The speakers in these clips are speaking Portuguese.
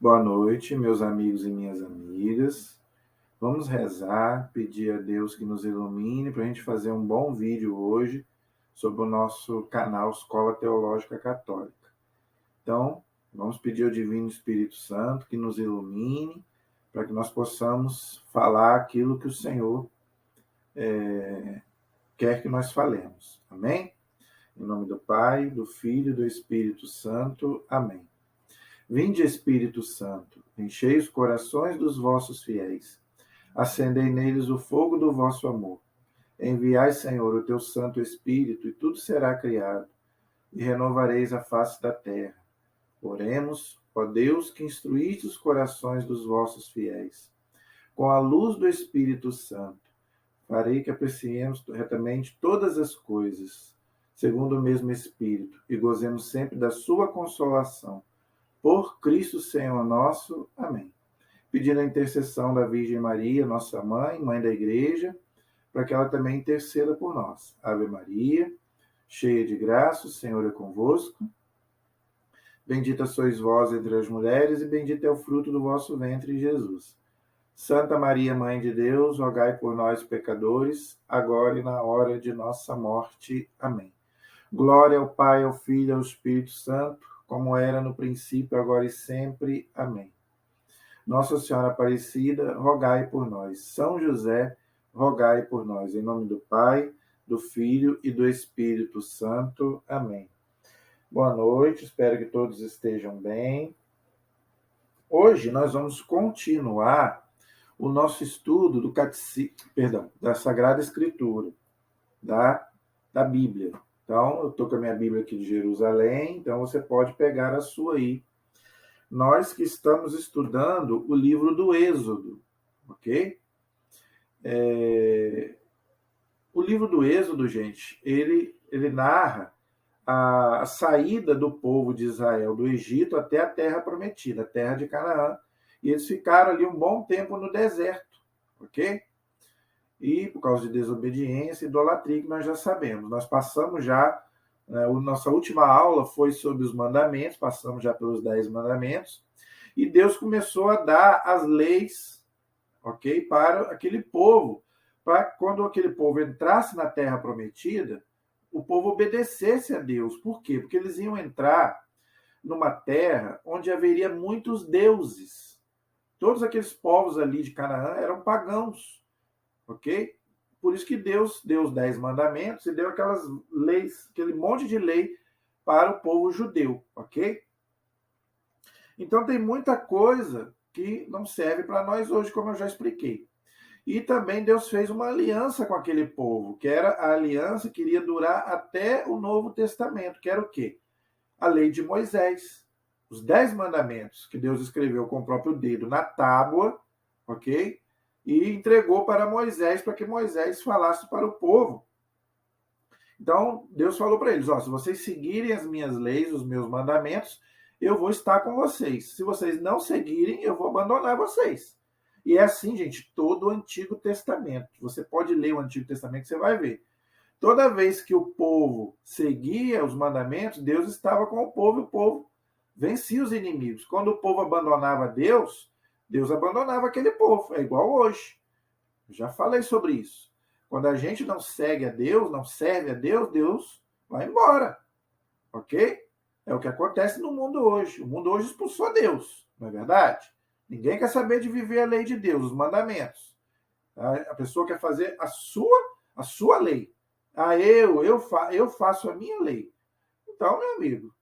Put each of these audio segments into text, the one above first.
Boa noite, meus amigos e minhas amigas. Vamos rezar, pedir a Deus que nos ilumine para a gente fazer um bom vídeo hoje sobre o nosso canal Escola Teológica Católica. Então, vamos pedir ao Divino Espírito Santo que nos ilumine para que nós possamos falar aquilo que o Senhor quer que nós falemos. Amém? Em nome do Pai, do Filho e do Espírito Santo. Amém. Vinde, Espírito Santo, enchei os corações dos vossos fiéis, acendei neles o fogo do vosso amor. Enviai, Senhor, o teu Santo Espírito, e tudo será criado, e renovareis a face da terra. Oremos, ó Deus, que instruíste os corações dos vossos fiéis. Com a luz do Espírito Santo, farei que apreciemos retamente todas as coisas, segundo o mesmo Espírito, e gozemos sempre da sua consolação. Por Cristo Senhor nosso. Amém. Pedindo a intercessão da Virgem Maria, nossa mãe, mãe da Igreja, para que ela também interceda por nós. Ave Maria, cheia de graça, o Senhor é convosco. Bendita sois vós entre as mulheres, e bendito é o fruto do vosso ventre, Jesus. Santa Maria, Mãe de Deus, rogai por nós, pecadores, agora e na hora de nossa morte. Amém. Glória ao Pai, ao Filho e ao Espírito Santo, como era no princípio, agora e sempre. Amém. Nossa Senhora Aparecida, rogai por nós. São José, rogai por nós. Em nome do Pai, do Filho e do Espírito Santo. Amém. Boa noite, espero que todos estejam bem. Hoje nós vamos continuar o nosso estudo do da Sagrada Escritura, da Bíblia. Então, eu estou com a minha Bíblia aqui de Jerusalém, então você pode pegar a sua aí. Nós que estamos estudando o livro do Êxodo, ok? O livro do Êxodo, gente, ele narra a saída do povo de Israel do Egito até a Terra Prometida, a Terra de Canaã. E eles ficaram ali um bom tempo no deserto, ok? E por causa de desobediência e idolatria, que nós já sabemos. Nós passamos já, nossa última aula foi sobre os mandamentos, passamos já pelos 10 mandamentos, e Deus começou a dar as leis, ok, para aquele povo, para quando aquele povo entrasse na Terra Prometida, o povo obedecesse a Deus. Por quê? Porque eles iam entrar numa terra onde haveria muitos deuses. Todos aqueles povos ali de Canaã eram pagãos. Ok? Por isso que Deus deu os 10 mandamentos e deu aquelas leis, aquele monte de lei para o povo judeu, ok? Então tem muita coisa que não serve para nós hoje, como eu já expliquei. E também Deus fez uma aliança com aquele povo, que era a aliança que iria durar até o Novo Testamento, que era o quê? A lei de Moisés. Os 10 mandamentos que Deus escreveu com o próprio dedo na tábua, ok? E entregou para Moisés, para que Moisés falasse para o povo. Então, Deus falou para eles, se vocês seguirem as minhas leis, os meus mandamentos, eu vou estar com vocês. Se vocês não seguirem, eu vou abandonar vocês. E é assim, gente, todo o Antigo Testamento. Você pode ler o Antigo Testamento que você vai ver. Toda vez que o povo seguia os mandamentos, Deus estava com o povo e o povo vencia os inimigos. Quando o povo abandonava Deus, Deus abandonava aquele povo. É igual hoje. Eu já falei sobre isso. Quando a gente não segue a Deus, não serve a Deus, Deus vai embora. Ok? É o que acontece no mundo hoje. O mundo hoje expulsou Deus, não é verdade? Ninguém quer saber de viver a lei de Deus, os mandamentos. A pessoa quer fazer a sua lei. Eu faço a minha lei. Então, meu amigo,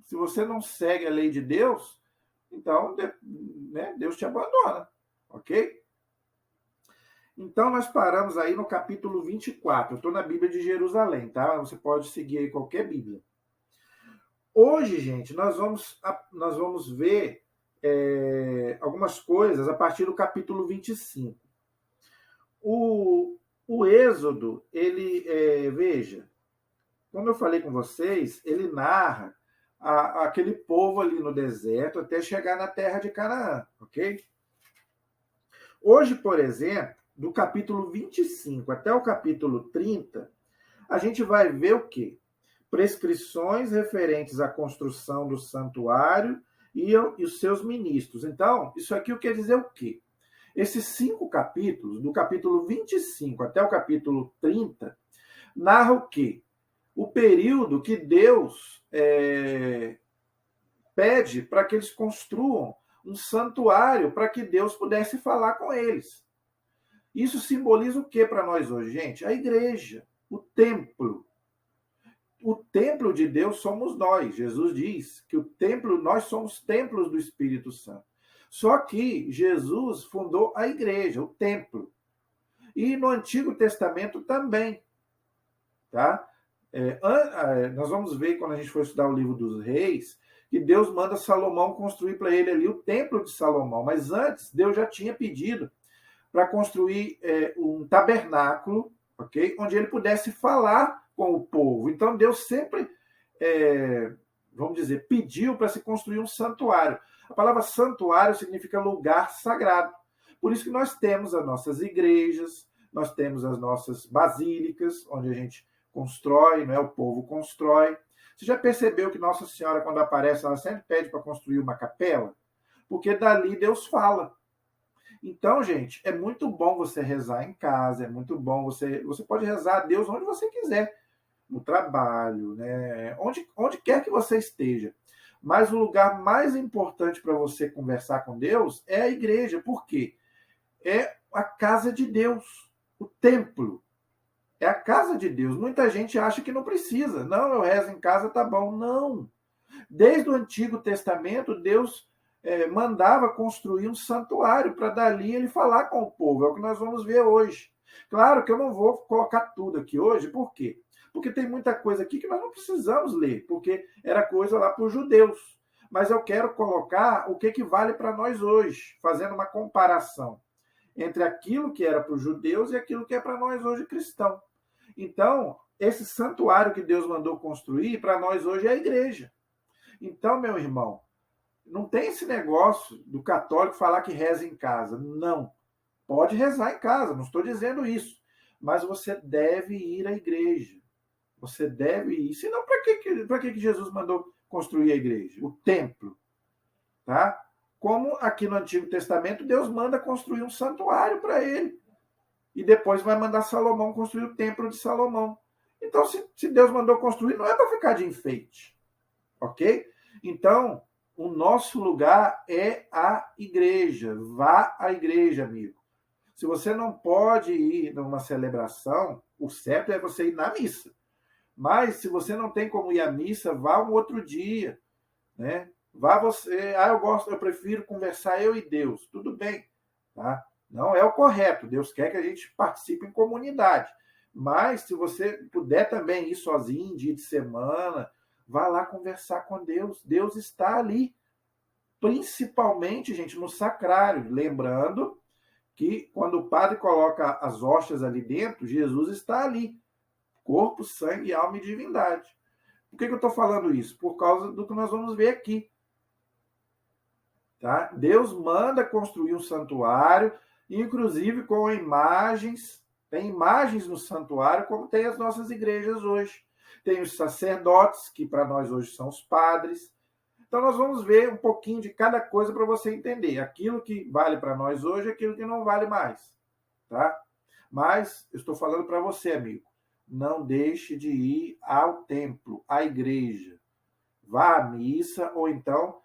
se você não segue a lei de Deus, então, Deus te abandona, ok? Então, nós paramos aí no capítulo 24. Eu estou na Bíblia de Jerusalém, tá? Você pode seguir aí qualquer Bíblia. Hoje, gente, nós vamos ver algumas coisas a partir do capítulo 25. O Êxodo, veja, como eu falei com vocês, ele narra aquele povo ali no deserto até chegar na terra de Canaã, ok? Hoje, por exemplo, do capítulo 25 até o capítulo 30, a gente vai ver o quê? Prescrições referentes à construção do santuário e os seus ministros. Então, isso aqui quer dizer o quê? Esses 5 capítulos, do capítulo 25 até o capítulo 30, narra o quê? O período que Deus pede para que eles construam um santuário para que Deus pudesse falar com eles. Isso simboliza o que para nós hoje, gente? A igreja, o templo. O templo de Deus somos nós. Jesus diz que o templo, nós somos templos do Espírito Santo. Só que Jesus fundou a igreja, o templo. E no Antigo Testamento também. Tá? Nós vamos ver, quando a gente for estudar o livro dos Reis, que Deus manda Salomão construir para ele ali o templo de Salomão. Mas antes, Deus já tinha pedido para construir um tabernáculo, ok? Onde ele pudesse falar com o povo. Então Deus sempre, vamos dizer, pediu para se construir um santuário. A palavra santuário significa lugar sagrado. Por isso que nós temos as nossas igrejas, nós temos as nossas basílicas, onde a gente constrói, não é? O povo constrói. Você já percebeu que Nossa Senhora, quando aparece, ela sempre pede para construir uma capela? Porque dali Deus fala. Então, gente, é muito bom você rezar em casa, é muito bom você pode rezar a Deus onde você quiser, no trabalho, né? Onde quer que você esteja. Mas o lugar mais importante para você conversar com Deus é a igreja. Por quê? É a casa de Deus, o templo. É a casa de Deus. Muita gente acha que não precisa. Não, eu rezo em casa, tá bom. Não. Desde o Antigo Testamento, Deus mandava construir um santuário para dali ele falar com o povo. É o que nós vamos ver hoje. Claro que eu não vou colocar tudo aqui hoje. Por quê? Porque tem muita coisa aqui que nós não precisamos ler, porque era coisa lá para os judeus. Mas eu quero colocar o que vale para nós hoje, fazendo uma comparação entre aquilo que era para os judeus e aquilo que é para nós hoje cristãos. Então, esse santuário que Deus mandou construir, para nós hoje é a igreja. Então, meu irmão, não tem esse negócio do católico falar que reza em casa. Não. Pode rezar em casa, não estou dizendo isso. Mas você deve ir à igreja. Você deve ir. Senão, para que Jesus mandou construir a igreja? O templo. Tá? Como aqui no Antigo Testamento, Deus manda construir um santuário para ele. E depois vai mandar Salomão construir o templo de Salomão. Então, se Deus mandou construir, não é para ficar de enfeite. Ok? Então, o nosso lugar é a igreja. Vá à igreja, amigo. Se você não pode ir numa celebração, o certo é você ir na missa. Mas, se você não tem como ir à missa, vá um outro dia. Né? Vá você. Eu prefiro conversar eu e Deus. Tudo bem. Tá? Não é o correto. Deus quer que a gente participe em comunidade. Mas, se você puder também ir sozinho, dia de semana, vá lá conversar com Deus. Deus está ali. Principalmente, gente, no sacrário. Lembrando que quando o padre coloca as hóstias ali dentro, Jesus está ali. Corpo, sangue, alma e divindade. Por que eu estou falando isso? Por causa do que nós vamos ver aqui. Tá? Deus manda construir um santuário, inclusive com imagens. Tem imagens no santuário, como tem as nossas igrejas hoje. Tem os sacerdotes, que para nós hoje são os padres. Então nós vamos ver um pouquinho de cada coisa para você entender. Aquilo que vale para nós hoje e aquilo que não vale mais. Tá? Mas eu estou falando para você, amigo. Não deixe de ir ao templo, à igreja. Vá à missa, ou então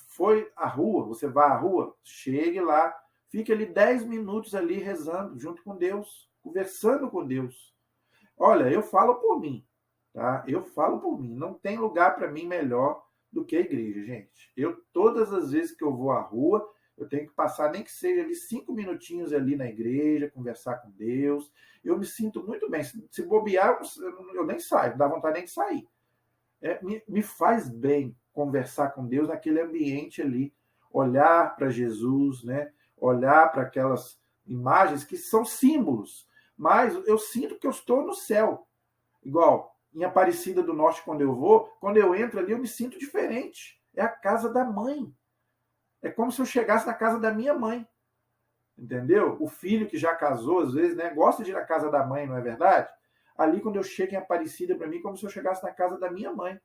foi à rua, você vá à rua, chegue lá, fique ali 10 minutos ali rezando junto com Deus, conversando com Deus. Olha, eu falo por mim, tá? Eu falo por mim. Não tem lugar para mim melhor do que a igreja, gente. Todas as vezes que eu vou à rua, eu tenho que passar, nem que seja ali 5 minutinhos ali na igreja, conversar com Deus. Eu me sinto muito bem. Se bobear, eu nem saio, não dá vontade nem de sair. Me faz bem conversar com Deus naquele ambiente ali. Olhar para Jesus, né? Olhar para aquelas imagens que são símbolos. Mas eu sinto que eu estou no céu. Igual em Aparecida do Norte, quando eu entro ali, eu me sinto diferente. É a casa da mãe. É como se eu chegasse na casa da minha mãe. Entendeu? O filho que já casou, às vezes, né, gosta de ir na casa da mãe, não é verdade? Ali, quando eu chego em Aparecida, para mim, é como se eu chegasse na casa da minha mãe.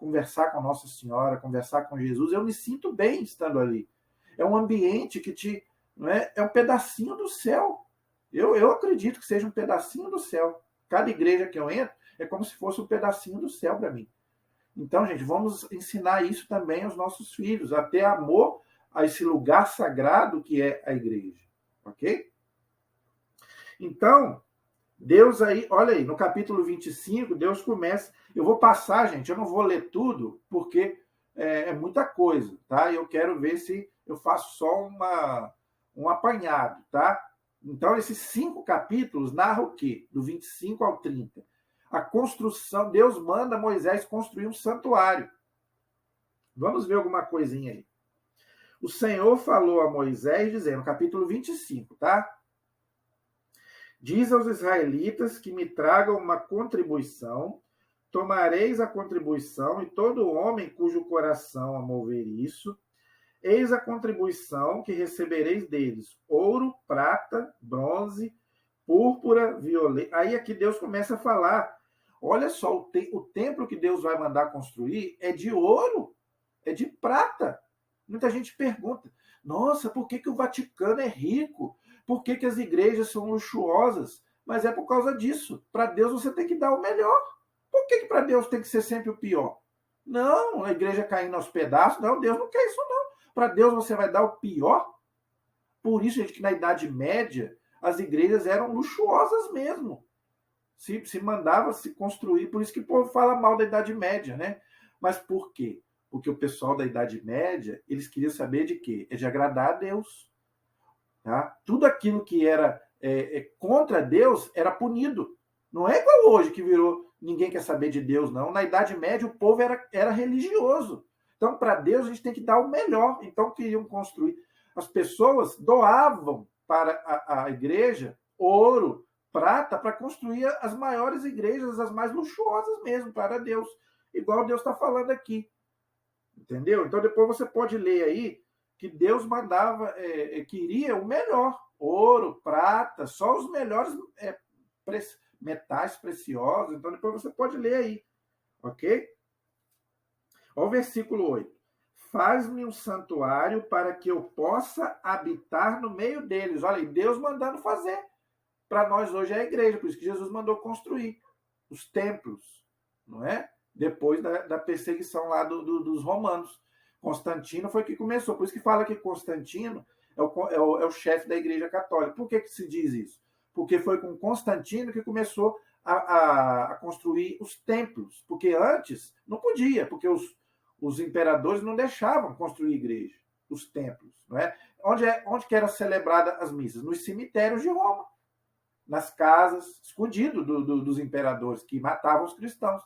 conversar com Nossa Senhora, conversar com Jesus, eu me sinto bem estando ali. É um ambiente que não é um pedacinho do céu. Eu acredito que seja um pedacinho do céu. Cada igreja que eu entro é como se fosse um pedacinho do céu para mim. Então, gente, vamos ensinar isso também aos nossos filhos, a ter amor a esse lugar sagrado que é a igreja. Ok? Então, Deus aí, olha aí, no capítulo 25, Deus começa. Eu vou passar, gente, eu não vou ler tudo, porque é muita coisa, tá? Eu quero ver se eu faço só um apanhado, tá? Então, esses 5 capítulos narram o quê? Do 25 ao 30. A construção, Deus manda Moisés construir um santuário. Vamos ver alguma coisinha aí. O Senhor falou a Moisés, dizendo, capítulo 25, tá? Diz aos israelitas que me tragam uma contribuição, tomareis a contribuição, e todo homem cujo coração a mover isso, eis a contribuição que recebereis deles: ouro, prata, bronze, púrpura, violeta. Aí aqui Deus começa a falar. Olha só, o templo que Deus vai mandar construir é de ouro, é de prata. Muita gente pergunta, nossa, por que o Vaticano é rico? Por que as igrejas são luxuosas? Mas é por causa disso. Para Deus você tem que dar o melhor. Por que para Deus tem que ser sempre o pior? Não, a igreja caindo aos pedaços. Não, Deus não quer isso não. Para Deus você vai dar o pior. Por isso, gente, que na Idade Média as igrejas eram luxuosas mesmo. Se mandava se construir. Por isso que o povo fala mal da Idade Média, né? Mas por quê? Porque o pessoal da Idade Média, eles queriam saber de quê? É de agradar a Deus. Tá? Tudo aquilo que era contra Deus era punido. Não é igual hoje que virou ninguém quer saber de Deus, não. Na Idade Média o povo era religioso. Então, para Deus, a gente tem que dar o melhor. Então, queriam construir. As pessoas doavam para a igreja ouro, prata, para construir as maiores igrejas, as mais luxuosas mesmo, para Deus. Igual Deus está falando aqui. Entendeu? Então, depois você pode ler aí que Deus mandava, queria o melhor. Ouro, prata, só os melhores metais preciosos. Então, depois você pode ler aí. Ok? Olha o versículo 8. Faz-me um santuário para que eu possa habitar no meio deles. Olha aí, Deus mandando fazer. Para nós hoje é a igreja, por isso que Jesus mandou construir os templos, não é? Depois da perseguição lá dos romanos. Constantino foi que começou. Por isso que fala que Constantino é o chefe da igreja católica. Por que se diz isso? Porque foi com Constantino que começou a construir os templos. Porque antes não podia, porque os imperadores não deixavam construir igreja, os templos. Não é? Onde que eram celebradas as missas? Nos cemitérios de Roma. Nas casas, escondido dos imperadores que matavam os cristãos.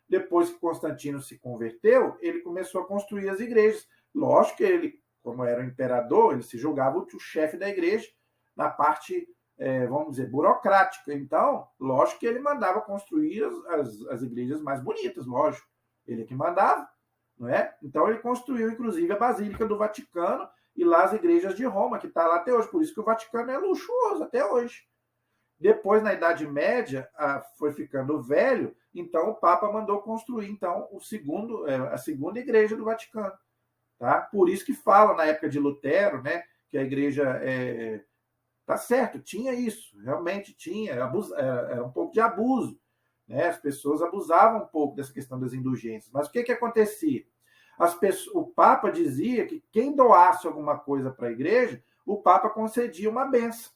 Depois que Constantino se converteu, ele começou a construir as igrejas. Lógico que ele, como era o imperador, ele se julgava o chefe da igreja na parte, vamos dizer, burocrática. Então, lógico que ele mandava construir as igrejas mais bonitas, lógico. Ele que mandava, não é? Então, ele construiu, inclusive, a Basílica do Vaticano e lá as igrejas de Roma, que está lá até hoje. Por isso que o Vaticano é luxuoso até hoje. Depois, na Idade Média, foi ficando velho, então o Papa mandou construir então a segunda igreja do Vaticano. Tá? Por isso que fala na época de Lutero, né, que a igreja tá certo, tinha isso, realmente tinha, era um pouco de abuso. Né? As pessoas abusavam um pouco dessa questão das indulgências. Mas o que acontecia? O Papa dizia que quem doasse alguma coisa para a igreja, o Papa concedia uma bênção.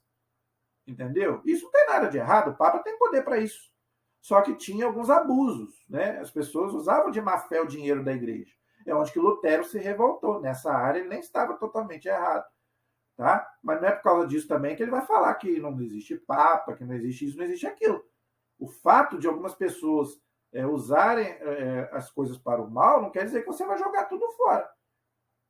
Entendeu? Isso não tem nada de errado, o Papa tem poder para isso. Só que tinha alguns abusos, né? As pessoas usavam de má fé o dinheiro da igreja. É onde que Lutero se revoltou. Nessa área ele nem estava totalmente errado. Tá? Mas não é por causa disso também que ele vai falar que não existe Papa, que não existe isso, não existe aquilo. O fato de algumas pessoas usarem as coisas para o mal não quer dizer que você vai jogar tudo fora.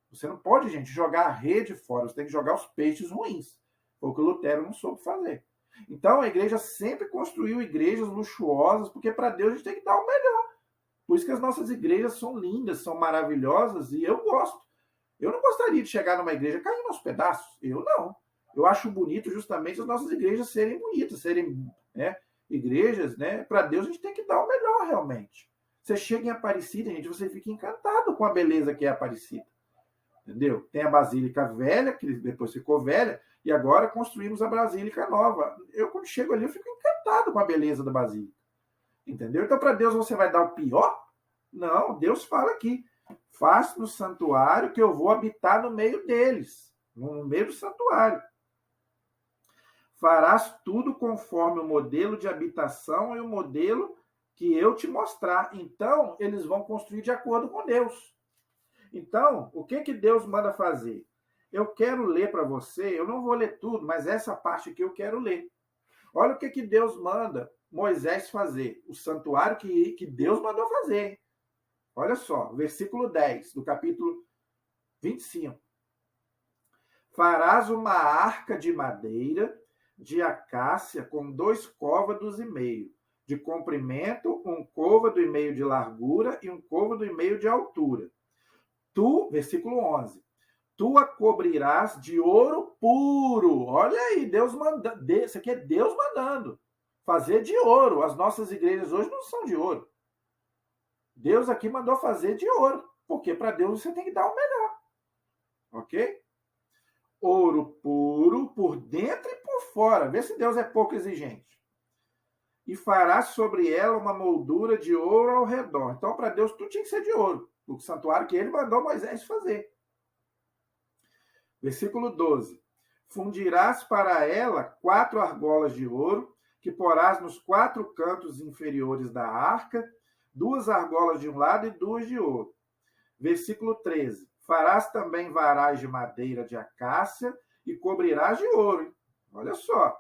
Você não pode, gente, jogar a rede fora. Você tem que jogar os peixes ruins. Foi o que o Lutero não soube fazer. Então, a igreja sempre construiu igrejas luxuosas, porque para Deus a gente tem que dar o melhor. Por isso que as nossas igrejas são lindas, são maravilhosas, e eu gosto. Eu não gostaria de chegar numa igreja caindo aos pedaços. Eu não. Eu acho bonito justamente as nossas igrejas serem bonitas, serem igrejas, né? Para Deus a gente tem que dar o melhor realmente. Você chega em Aparecida, gente, você fica encantado com a beleza que é Aparecida. Entendeu? Tem a Basílica Velha, que depois ficou velha, e agora construímos a Basílica Nova. Eu, quando chego ali, eu fico encantado com a beleza da Basílica. Entendeu? Então, para Deus, você vai dar o pior? Não, Deus fala aqui. Faça no santuário que eu vou habitar no meio deles, no meio do santuário. Farás tudo conforme o modelo de habitação e o modelo que eu te mostrar. Então, eles vão construir de acordo com Deus. Então, o que Deus manda fazer? Eu quero ler para você, eu não vou ler tudo, mas essa parte aqui eu quero ler. Olha o que Deus manda Moisés fazer, o santuário que Deus mandou fazer. Olha só, versículo 10 do capítulo 25. Farás uma arca de madeira de acácia com 2 côvados e meio de comprimento, 1 côvado e meio de largura e 1 côvado e meio de altura. Tu, versículo 11, tu a cobrirás de ouro puro. Olha aí, Deus mandando. Isso aqui é Deus mandando fazer de ouro. As nossas igrejas hoje não são de ouro. Deus aqui mandou fazer de ouro, porque para Deus você tem que dar o melhor. Ok? Ouro puro por dentro e por fora. Vê se Deus é pouco exigente. E farás sobre ela uma moldura de ouro ao redor. Então, para Deus, tudo tinha que ser de ouro. O santuário que ele mandou Moisés fazer. Versículo 12. Fundirás para ela 4 argolas de ouro, que porás nos 4 cantos inferiores da arca, 2 argolas de um lado e 2 de outro. Versículo 13. Farás também varais de madeira de acácia e cobrirás de ouro. Hein? Olha só.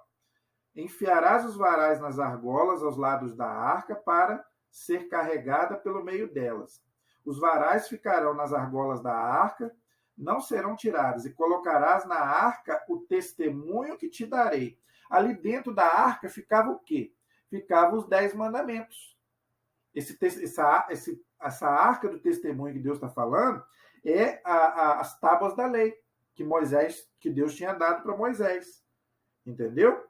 Enfiarás os varais nas argolas aos lados da arca para ser carregada pelo meio delas. Os varais ficarão nas argolas da arca, não serão tirados, e colocarás na arca o testemunho que te darei. Ali dentro da arca ficava o quê? Ficavam os 10 mandamentos. Essa arca do testemunho que Deus está falando é as tábuas da lei que Deus tinha dado para Moisés. Entendeu?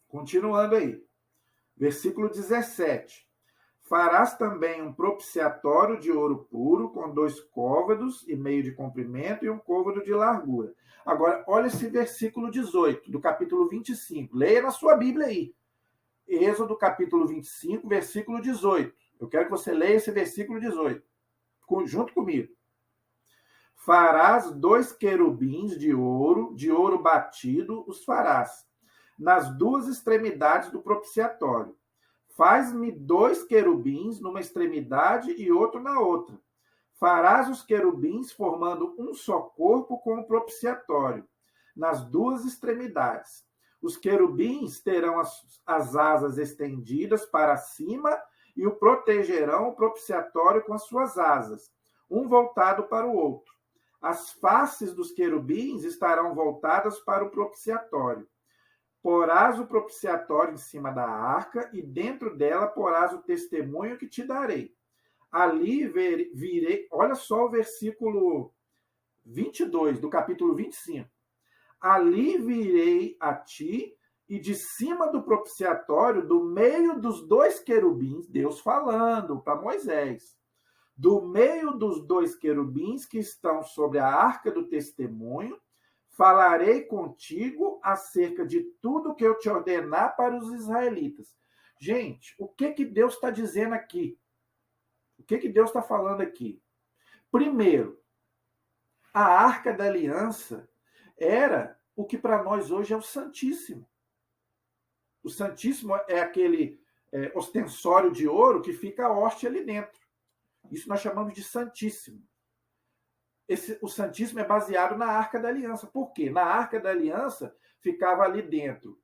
Continuando aí. Versículo 17. Farás também um propiciatório de ouro puro, com 2 côvados e meio de comprimento e 1 côvado de largura. Agora, olha esse versículo 18, do capítulo 25. Leia na sua Bíblia aí. Êxodo, capítulo 25, versículo 18. Eu quero que você leia esse versículo 18, junto comigo. Farás 2 querubins de ouro batido, os farás, nas 2 extremidades do propiciatório. Faz-me 2 querubins numa extremidade e outro na outra. Farás os querubins formando um só corpo com o propiciatório, nas 2 extremidades. Os querubins terão as asas estendidas para cima e o protegerão o propiciatório com as suas asas, um voltado para o outro. As faces dos querubins estarão voltadas para o propiciatório. Porás o propiciatório em cima da arca, e dentro dela porás o testemunho que te darei. Ali virei, olha só o versículo 22 do capítulo 25. Ali virei a ti, e de cima do propiciatório, do meio dos 2 querubins, Deus falando para Moisés, do meio dos 2 querubins que estão sobre a arca do testemunho, falarei contigo acerca de tudo que eu te ordenar para os israelitas. Gente, o que Deus está dizendo aqui? O que Deus está falando aqui? Primeiro, a Arca da Aliança era o que para nós hoje é o Santíssimo. O Santíssimo é aquele ostensório de ouro que fica a hóstia ali dentro. Isso nós chamamos de Santíssimo. O Santíssimo é baseado na Arca da Aliança. Por quê? Na Arca da Aliança ficava ali dentro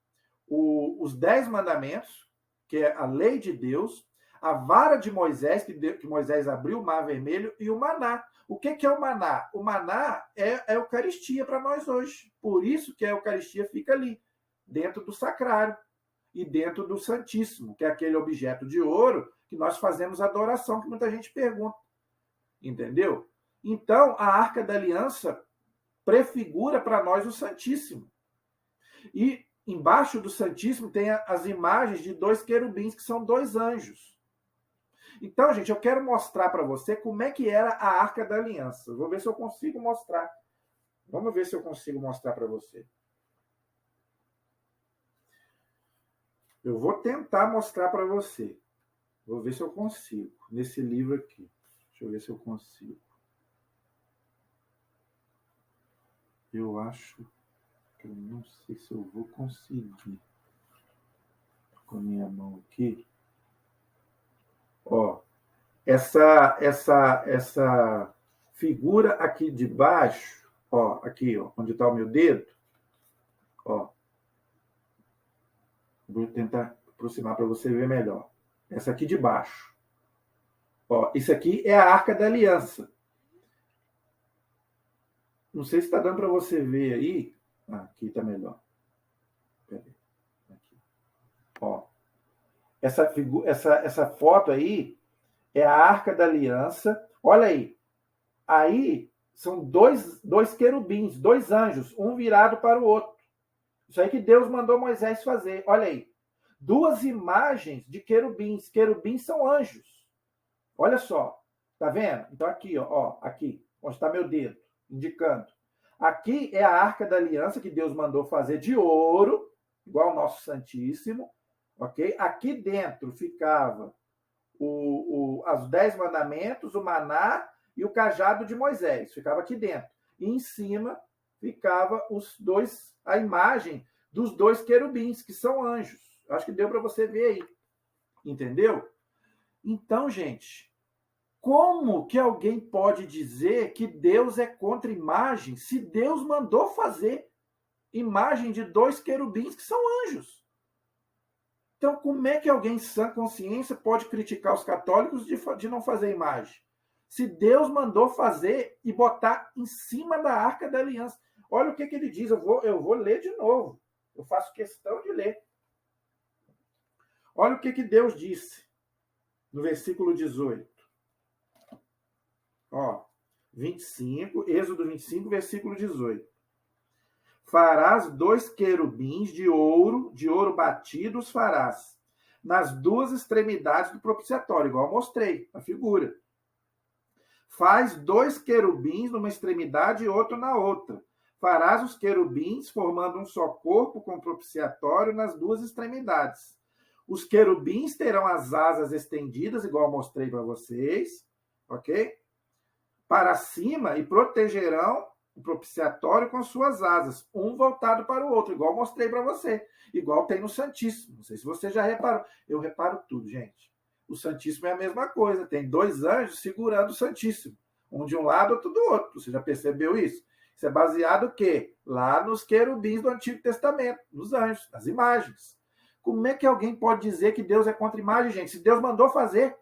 os 10 mandamentos, que é a lei de Deus, a vara de Moisés, que Moisés abriu o mar vermelho, e o maná. O que é o maná? O maná é a Eucaristia para nós hoje. Por isso que a Eucaristia fica ali, dentro do sacrário e dentro do Santíssimo, que é aquele objeto de ouro que nós fazemos adoração, que muita gente pergunta. Entendeu? Então, a Arca da Aliança prefigura para nós o Santíssimo. E embaixo do Santíssimo tem as imagens de 2 querubins, que são 2 anjos. Então, gente, eu quero mostrar para você como é que era a Arca da Aliança. Eu vou ver se eu consigo mostrar. Vamos ver se eu consigo mostrar para você. Eu vou tentar mostrar para você. Vou ver se eu consigo. Nesse livro aqui. Deixa eu ver se eu consigo. Eu acho que eu não sei se eu vou conseguir. Com a minha mão aqui. Ó, essa figura aqui de baixo, ó, aqui, ó, onde está o meu dedo, ó. Vou tentar aproximar para você ver melhor. Essa aqui de baixo. Ó, isso aqui é a Arca da Aliança. Não sei se está dando para você ver aí. Ah, aqui está melhor. Peraí. Aqui. Ó. Essa foto aí é a Arca da Aliança. Olha aí. Aí são dois querubins, 2 anjos, um virado para o outro. Isso aí que Deus mandou Moisés fazer. Olha aí. 2 imagens de querubins. Querubins são anjos. Olha só. Tá vendo? Então aqui, ó, aqui, onde está meu dedo, indicando. Aqui é a Arca da Aliança que Deus mandou fazer de ouro, igual ao nosso Santíssimo. Ok? Aqui dentro ficava os 10 mandamentos, o maná e o cajado de Moisés. Ficava aqui dentro. E em cima ficava a imagem dos 2 querubins, que são anjos. Acho que deu para você ver aí. Entendeu? Então, gente, como que alguém pode dizer que Deus é contra imagem se Deus mandou fazer imagem de 2 querubins que são anjos? Então, como é que alguém em sã consciência pode criticar os católicos de não fazer imagem? Se Deus mandou fazer e botar em cima da Arca da Aliança. Olha o que ele diz, eu vou ler de novo. Eu faço questão de ler. Olha o que Deus disse no versículo 18. Ó, 25, Êxodo 25, versículo 18. Farás 2 querubins de ouro batido os farás, nas 2 extremidades do propiciatório, igual eu mostrei na figura. Faz 2 querubins numa extremidade e outro na outra. Farás os querubins formando um só corpo com o propiciatório nas 2 extremidades. Os querubins terão as asas estendidas, igual eu mostrei para vocês, ok? Para cima e protegerão o propiciatório com suas asas, um voltado para o outro, igual eu mostrei para você, igual tem no Santíssimo. Não sei se você já reparou. Eu reparo tudo, gente. O Santíssimo é a mesma coisa. Tem 2 anjos segurando o Santíssimo. Um de um lado, outro do outro. Você já percebeu isso? Isso é baseado o quê? Lá nos querubins do Antigo Testamento, nos anjos, nas imagens. Como é que alguém pode dizer que Deus é contra imagem, gente? Se Deus mandou fazer.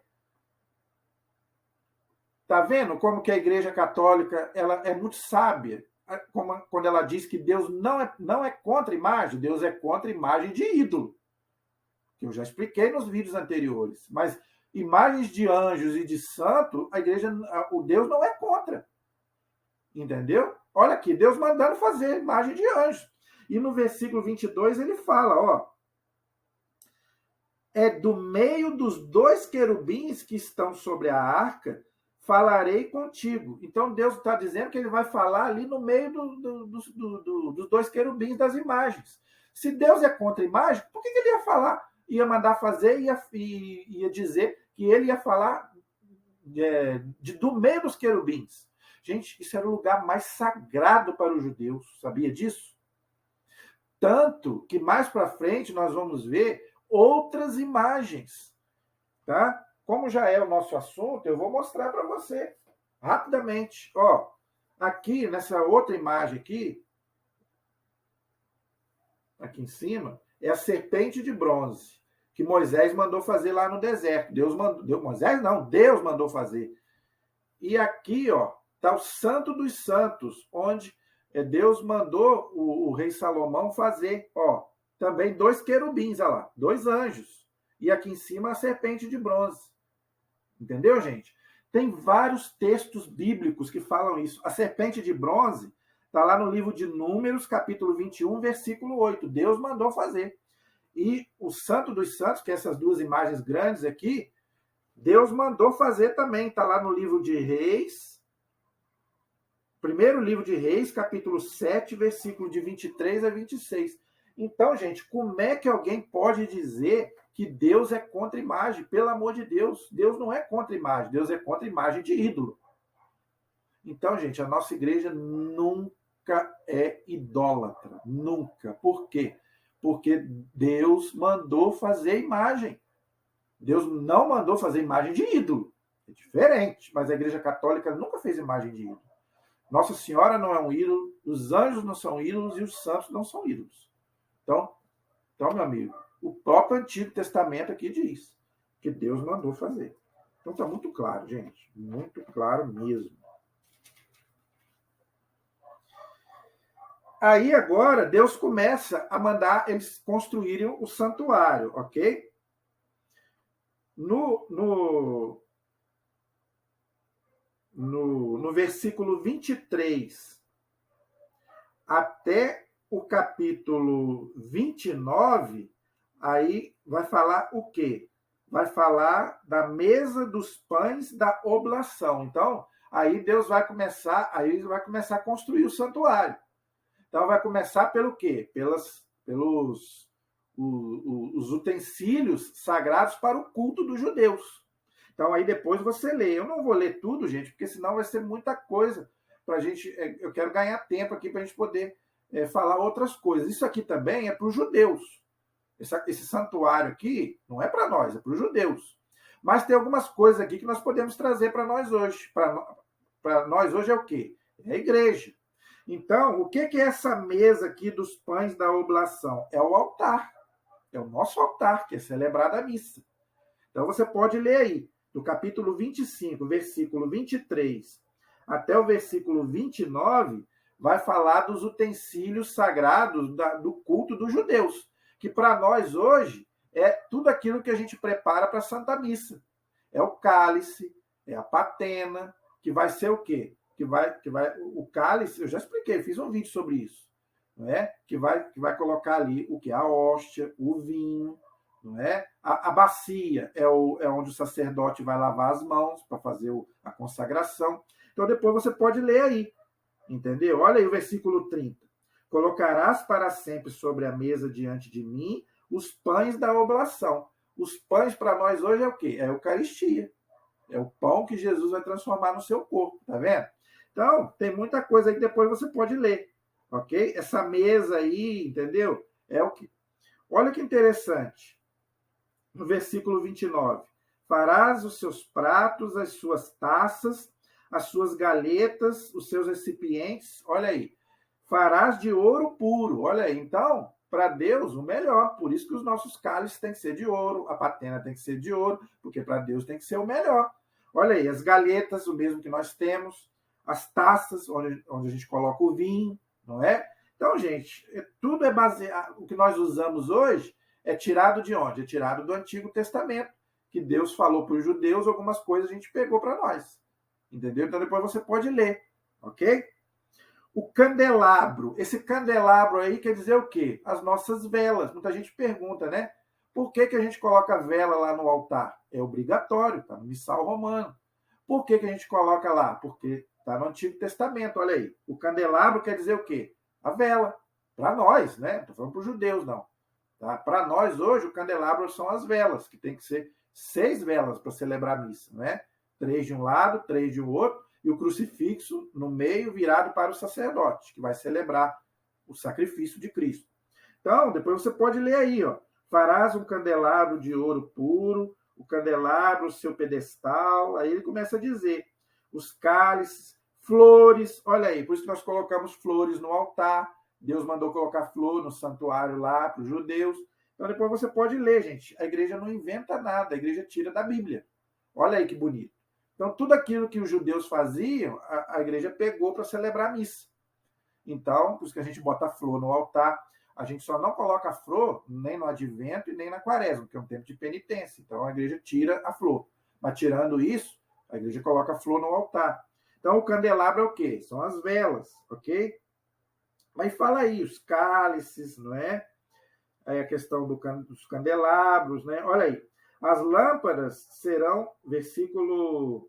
Tá vendo como que a Igreja Católica ela é muito sábia quando ela diz que Deus não é contra imagem, Deus é contra imagem de ídolo. Que eu já expliquei nos vídeos anteriores. Mas imagens de anjos e de santo, o Deus não é contra. Entendeu? Olha aqui, Deus mandando fazer imagem de anjo. E no versículo 22 ele fala, ó, é do meio dos 2 querubins que estão sobre a arca, falarei contigo. Então Deus está dizendo que ele vai falar ali no meio dos 2 querubins das imagens. Se Deus é contra a imagem, por que ele ia falar? Ia mandar fazer e ia dizer que ele ia falar do meio dos querubins. Gente, isso era o lugar mais sagrado para os judeus. Sabia disso? Tanto que mais para frente nós vamos ver outras imagens. Tá? Como já é o nosso assunto, eu vou mostrar para você rapidamente. Ó, aqui nessa outra imagem aqui em cima, é a serpente de bronze que Moisés mandou fazer lá no deserto. Deus mandou fazer. E aqui, ó, está o Santo dos Santos, onde Deus mandou o rei Salomão fazer. Ó, também 2 querubins, olha lá, 2 anjos. E aqui em cima a serpente de bronze. Entendeu, gente? Tem vários textos bíblicos que falam isso. A serpente de bronze Está lá no livro de Números, capítulo 21, versículo 8. Deus mandou fazer. E o Santo dos Santos, que é essas duas imagens grandes aqui, Deus mandou fazer também. Está lá no livro de Reis, primeiro livro de Reis, capítulo 7, versículo de 23 a 26. Então, gente, como é que alguém pode dizer que Deus é contra imagem? Pelo amor de Deus, Deus não é contra imagem, Deus é contra imagem de ídolo. Então, gente, a nossa igreja nunca é idólatra, nunca. Por quê? Porque Deus mandou fazer imagem. Deus não mandou fazer imagem de ídolo. É diferente, mas a Igreja Católica nunca fez imagem de ídolo. Nossa Senhora não é um ídolo, os anjos não são ídolos e os santos não são ídolos. Então, meu amigo, o próprio Antigo Testamento aqui diz que Deus mandou fazer. Então está muito claro, gente. Muito claro mesmo. Aí agora Deus começa a mandar eles construírem o santuário, ok? No versículo 23 até o capítulo 29, aí vai falar o quê? Vai falar da mesa dos pães da oblação. Então, aí Deus vai começar a construir o santuário. Então, vai começar pelo quê? Pelos os utensílios sagrados para o culto dos judeus. Então, aí depois você lê. Eu não vou ler tudo, gente, porque senão vai ser muita coisa para a gente. Eu quero ganhar tempo aqui para a gente poder falar outras coisas. Isso aqui também é para os judeus. Esse santuário aqui não é para nós, é para os judeus. Mas tem algumas coisas aqui que nós podemos trazer para nós hoje. Para nós hoje é o quê? É a igreja. Então, o que é essa mesa aqui dos pães da oblação? É o altar. É o nosso altar, que é celebrada a missa. Então, você pode ler aí, do capítulo 25, versículo 23, até o versículo 29, vai falar dos utensílios sagrados do culto dos judeus, que para nós hoje é tudo aquilo que a gente prepara para a Santa Missa. É o cálice, é a patena, que vai ser o quê? O cálice, eu já expliquei, fiz um vídeo sobre isso, não é? Que vai colocar ali o que? A hóstia, o vinho, não é? A bacia é onde o sacerdote vai lavar as mãos para fazer a consagração. Então depois você pode ler aí, entendeu? Olha aí o versículo 30. Colocarás para sempre sobre a mesa diante de mim os pães da oblação. Os pães para nós hoje é o quê? É a Eucaristia. É o pão que Jesus vai transformar no seu corpo, tá vendo? Então, tem muita coisa aí que depois você pode ler, ok? Essa mesa aí, entendeu? É o que... Olha que interessante. No versículo 29. Farás os seus pratos, as suas taças, as suas galetas, os seus recipientes. Olha aí. Farás de ouro puro. Olha aí. Então, para Deus, o melhor. Por isso que os nossos cálices têm que ser de ouro, a patena tem que ser de ouro, porque para Deus tem que ser o melhor. Olha aí, as galetas, o mesmo que nós temos, as taças, onde a gente coloca o vinho, não é? Então, gente, tudo é baseado. O que nós usamos hoje é tirado de onde? É tirado do Antigo Testamento, que Deus falou para os judeus, algumas coisas a gente pegou para nós. Entendeu? Então, depois você pode ler, ok? O candelabro. Esse candelabro aí quer dizer o quê? As nossas velas. Muita gente pergunta, né? Por que a gente coloca vela lá no altar? É obrigatório, está no missal romano. Por que a gente coloca lá? Porque está no Antigo Testamento, olha aí. O candelabro quer dizer o quê? A vela. Para nós, né? Não estou falando para os judeus, não. Tá? Para nós, hoje, o candelabro são as velas, que tem que ser 6 velas para celebrar a missa, né? 3 de um lado, 3 de um outro, e o crucifixo no meio virado para o sacerdote, que vai celebrar o sacrifício de Cristo. Então, depois você pode ler aí, ó. Farás um candelabro de ouro puro, o candelabro, o seu pedestal. Aí ele começa a dizer, os cálices, flores. Olha aí, por isso que nós colocamos flores no altar. Deus mandou colocar flor no santuário lá para os judeus. Então depois você pode ler, gente. A igreja não inventa nada, a igreja tira da Bíblia. Olha aí que bonito. Então tudo aquilo que os judeus faziam, a igreja pegou para celebrar a missa. Então, por isso que a gente bota flor no altar. A gente só não coloca a flor nem no advento e nem na quaresma, que é um tempo de penitência. Então a igreja tira a flor. Mas tirando isso, a igreja coloca a flor no altar. Então o candelabro é o quê? São as velas, ok? Mas fala aí, os cálices, não é? Aí a questão dos candelabros, né? Olha aí. As lâmpadas serão, versículo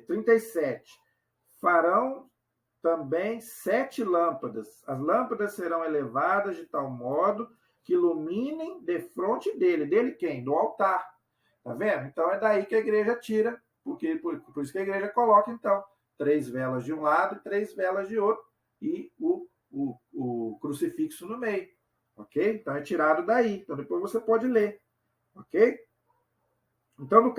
37, farão também 7 lâmpadas. As lâmpadas serão elevadas de tal modo que iluminem defronte dele. Dele quem? Do altar. Tá vendo? Então é daí que a igreja tira, porque por isso que a igreja coloca, então, 3 velas de um lado e 3 velas de outro, e o crucifixo no meio. Ok? Então é tirado daí. Então depois você pode ler. Ok? Então,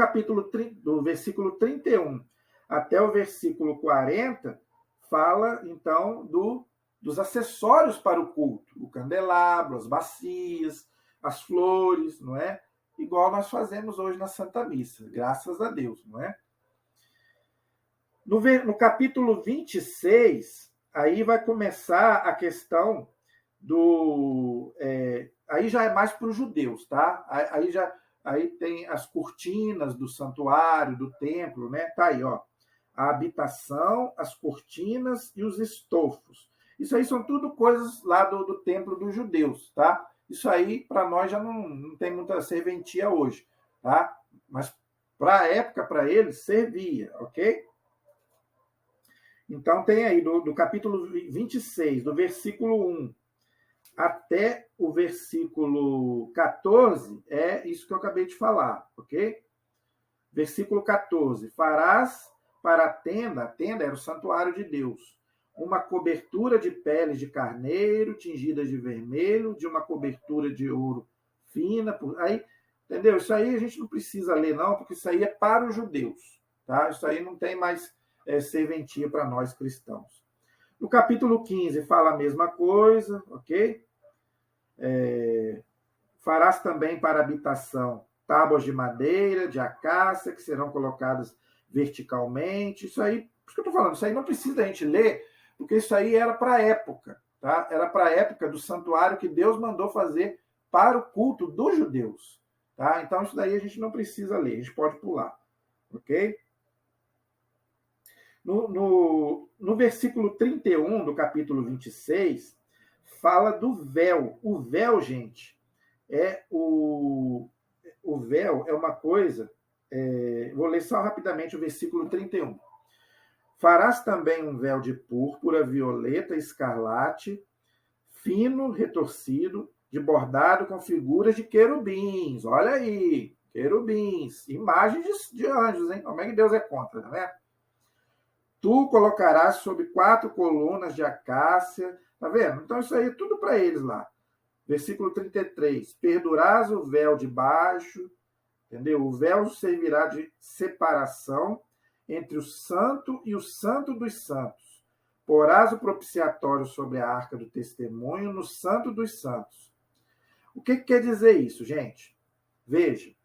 do versículo 31 até o versículo 40, fala, então, dos acessórios para o culto. O candelabro, as bacias, as flores, não é? Igual nós fazemos hoje na Santa Missa, graças a Deus, não é? No capítulo 26, aí vai começar a questão do... aí já é mais para os judeus, tá? Aí tem as cortinas do santuário, do templo, né? Tá aí, ó. A habitação, as cortinas e os estofos. Isso aí são tudo coisas lá do templo dos judeus, tá? Isso aí, para nós, já não tem muita serventia hoje, tá? Mas para a época, para eles, servia, ok? Então, tem aí do capítulo 26, do versículo 1 até o versículo 14, é isso que eu acabei de falar, ok? Versículo 14: farás para a tenda era o santuário de Deus, uma cobertura de peles de carneiro, tingidas de vermelho, de uma cobertura de ouro fina. Aí, entendeu? Isso aí a gente não precisa ler, não, porque isso aí é para os judeus, tá? Isso aí não tem mais serventia para nós cristãos. No capítulo 15 fala a mesma coisa, ok? Farás também para habitação tábuas de madeira, de acácia, que serão colocadas verticalmente. Isso aí, por isso que eu estou falando, isso aí não precisa a gente ler, porque isso aí era para a época, tá? Era para a época do santuário que Deus mandou fazer para o culto dos judeus, tá? Então isso daí a gente não precisa ler, a gente pode pular, ok? No versículo 31 do capítulo 26, fala do véu. O véu, gente, o véu é uma coisa. Vou ler só rapidamente o versículo 31. Farás também um véu de púrpura, violeta, escarlate, fino, retorcido, de bordado com figuras de querubins. Olha aí, querubins, imagens de anjos, hein? Como é que Deus é contra, não é? Tu colocarás sobre 4 colunas de acácia. Tá vendo? Então isso aí é tudo para eles lá. Versículo 33. Perdurás o véu de baixo, entendeu? O véu servirá de separação entre o santo e o santo dos santos. Porás o propiciatório sobre a arca do testemunho no santo dos santos. O que quer dizer isso, gente? Veja.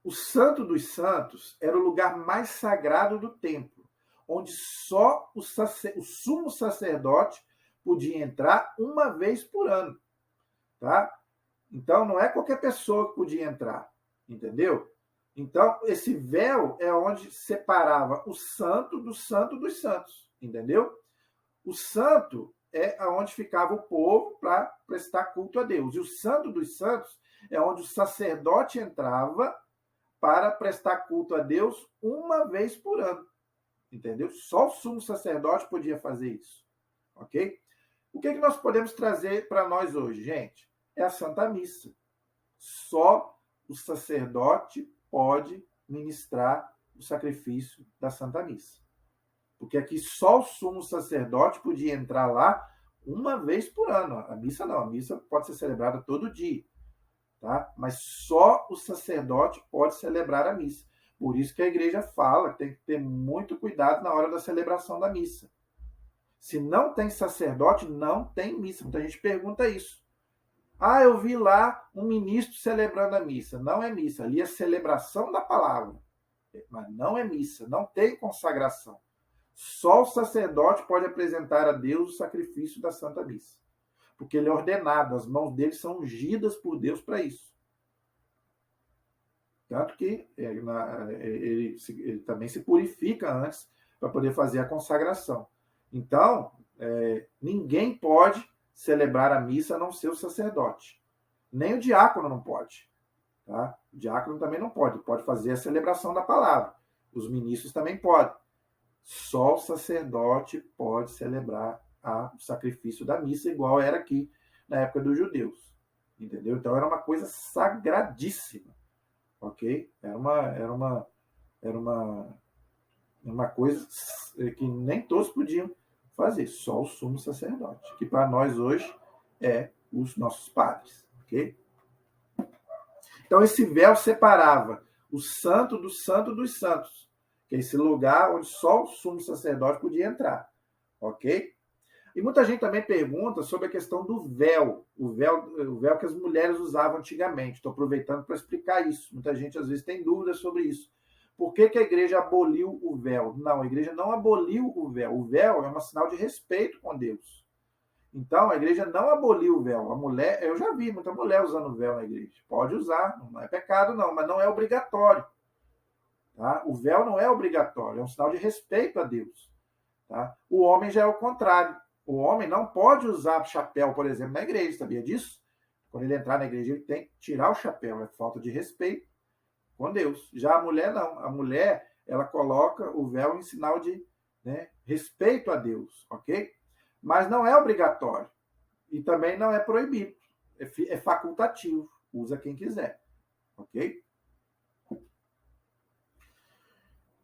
O Santo dos Santos era o lugar mais sagrado do templo, onde só o sumo sacerdote podia entrar uma vez por ano, tá? Então não é qualquer pessoa que podia entrar, entendeu? Então esse véu é onde separava o santo dos santos, entendeu? O santo é onde ficava o povo para prestar culto a Deus. E o santo dos santos é onde o sacerdote entrava para prestar culto a Deus uma vez por ano. Entendeu? Só o sumo sacerdote podia fazer isso. Ok? O que nós podemos trazer para nós hoje, gente? É a Santa Missa. Só o sacerdote pode ministrar o sacrifício da Santa Missa. Porque aqui só o sumo sacerdote podia entrar lá uma vez por ano. A missa não, a missa pode ser celebrada todo dia. Tá? Mas só o sacerdote pode celebrar a missa. Por isso que a igreja fala que tem que ter muito cuidado na hora da celebração da missa. Se não tem sacerdote, não tem missa. Muita gente pergunta isso. Ah, eu vi lá um ministro celebrando a missa. Não é missa, ali é celebração da palavra. Mas não é missa, não tem consagração. Só o sacerdote pode apresentar a Deus o sacrifício da Santa Missa. Porque ele é ordenado, as mãos dele são ungidas por Deus para isso. Tanto que ele também se purifica antes para poder fazer a consagração. Então, ninguém pode celebrar a missa a não ser o sacerdote. Nem o diácono não pode. Tá? O diácono também não pode. Pode fazer a celebração da palavra. Os ministros também podem. Só o sacerdote pode celebrar o sacrifício da missa, igual era aqui na época dos judeus. Entendeu? Então era uma coisa sagradíssima. Ok? Era uma coisa que nem todos podiam fazer, só o sumo sacerdote, que para nós hoje é os nossos padres. Ok? Então esse véu separava o santo do santo dos santos, que é esse lugar onde só o sumo sacerdote podia entrar. Ok? E muita gente também pergunta sobre a questão do véu, o véu que as mulheres usavam antigamente. Estou aproveitando para explicar isso. Muita gente às vezes tem dúvidas sobre isso. Por que a igreja aboliu o véu? Não, a igreja não aboliu o véu. O véu é um sinal de respeito com Deus. Então, a igreja não aboliu o véu. A mulher, eu já vi muita mulher usando véu na igreja. Pode usar, não é pecado não, mas não é obrigatório. Tá? O véu não é obrigatório, é um sinal de respeito a Deus. Tá? O homem já é o contrário. O homem não pode usar chapéu, por exemplo, na igreja, sabia disso? Quando ele entrar na igreja, ele tem que tirar o chapéu, é falta de respeito com Deus. Já a mulher, não. A mulher, ela coloca o véu em sinal de respeito a Deus, ok? Mas não é obrigatório. E também não é proibido. É facultativo. Usa quem quiser, ok?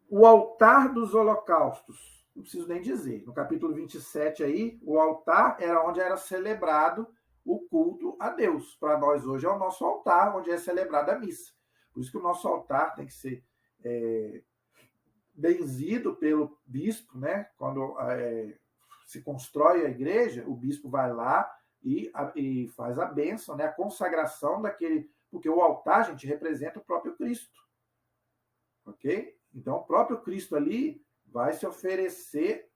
O altar dos holocaustos. Não preciso nem dizer. No capítulo 27 aí, o altar era onde era celebrado o culto a Deus. Para nós hoje é o nosso altar, onde é celebrada a missa. Por isso que o nosso altar tem que ser benzido pelo bispo, né? Quando se constrói a igreja, o bispo vai lá e faz a bênção, né? A consagração daquele... Porque o altar, gente, representa o próprio Cristo. Ok? Então, o próprio Cristo ali vai se oferecer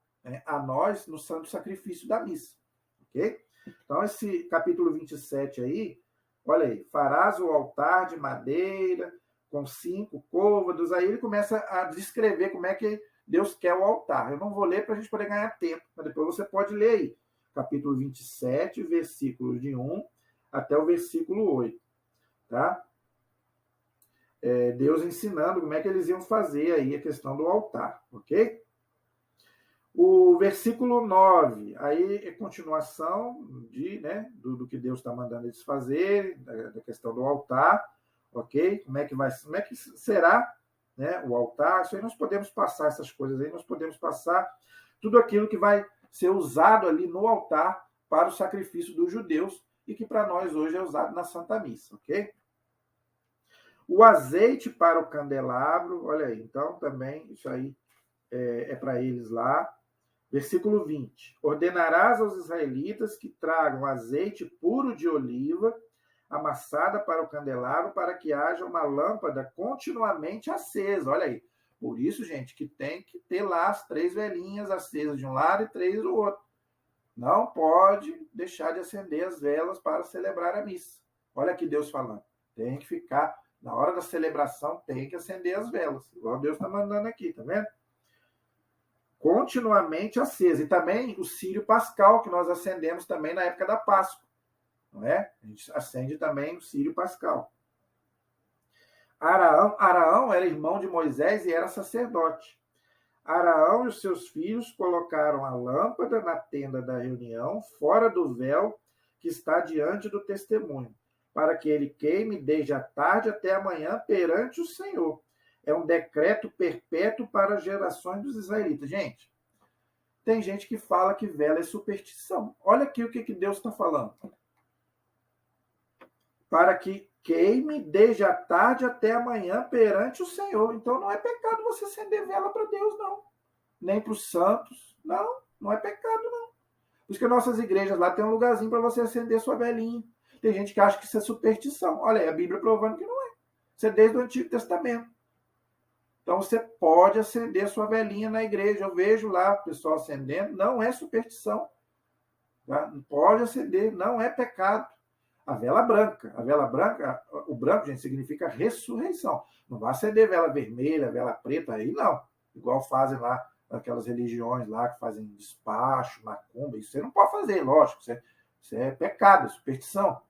a nós no santo sacrifício da missa. Ok? Então, esse capítulo 27 aí, olha aí, farás o altar de madeira com 5 côvados. Aí ele começa a descrever como é que Deus quer o altar. Eu não vou ler para a gente poder ganhar tempo, mas depois você pode ler aí. Capítulo 27, versículos de 1 até o versículo 8. Tá? Deus ensinando como é que eles iam fazer aí a questão do altar, ok? O versículo 9, aí é continuação do que Deus está mandando eles fazerem, da questão do altar, ok? Como é que será, né, o altar? Isso aí nós podemos passar essas coisas aí, nós podemos passar tudo aquilo que vai ser usado ali no altar para o sacrifício dos judeus e que para nós hoje é usado na Santa Missa, ok? O azeite para o candelabro, olha aí, então também isso aí é para eles lá. Versículo 20. Ordenarás aos israelitas que tragam azeite puro de oliva, amassada para o candelabro, para que haja uma lâmpada continuamente acesa. Olha aí. Por isso, gente, que tem que ter lá as 3 velinhas acesas de um lado e 3 do outro. Não pode deixar de acender as velas para celebrar a missa. Olha aqui Deus falando. Tem que ficar... Na hora da celebração, tem que acender as velas. Igual Deus está mandando aqui, tá vendo? Continuamente acesa. E também o círio pascal, que nós acendemos também na época da Páscoa. Não é? A gente acende também o círio pascal. Araão era irmão de Moisés e era sacerdote. Araão e os seus filhos colocaram a lâmpada na tenda da reunião, fora do véu que está diante do testemunho, para que ele queime desde a tarde até a manhã perante o Senhor. É um decreto perpétuo para as gerações dos israelitas. Gente, tem gente que fala que vela é superstição. Olha aqui o que Deus está falando. Para que queime desde a tarde até a manhã perante o Senhor. Então não é pecado você acender vela para Deus, não. Nem para os santos. Não é pecado, não. Por isso que nossas igrejas lá tem um lugarzinho para você acender sua velinha. Tem gente que acha que isso é superstição. Olha aí, a Bíblia provando que não é. Isso é desde o Antigo Testamento. Então você pode acender sua velinha na igreja. Eu vejo lá o pessoal acendendo. Não é superstição. Tá? Pode acender, não é pecado. A vela branca. O branco, gente, significa ressurreição. Não vai acender vela vermelha, vela preta, aí não. Igual fazem lá aquelas religiões lá que fazem despacho, macumba, isso você não pode fazer, lógico, isso é pecado, é superstição.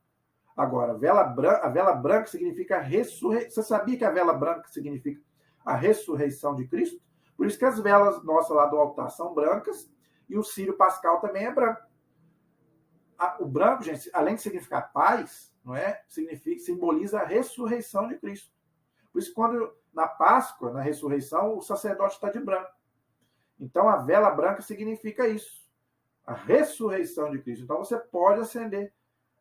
Agora, a vela branca significa ressurreição. Você sabia que a vela branca significa a ressurreição de Cristo? Por isso que as velas nossas lá do altar são brancas e o círio pascal também é branco. O branco, gente, além de significar paz, não é? Simboliza a ressurreição de Cristo. Por isso, quando na Páscoa, na ressurreição, o sacerdote está de branco. Então, a vela branca significa isso, a ressurreição de Cristo. Então, você pode acender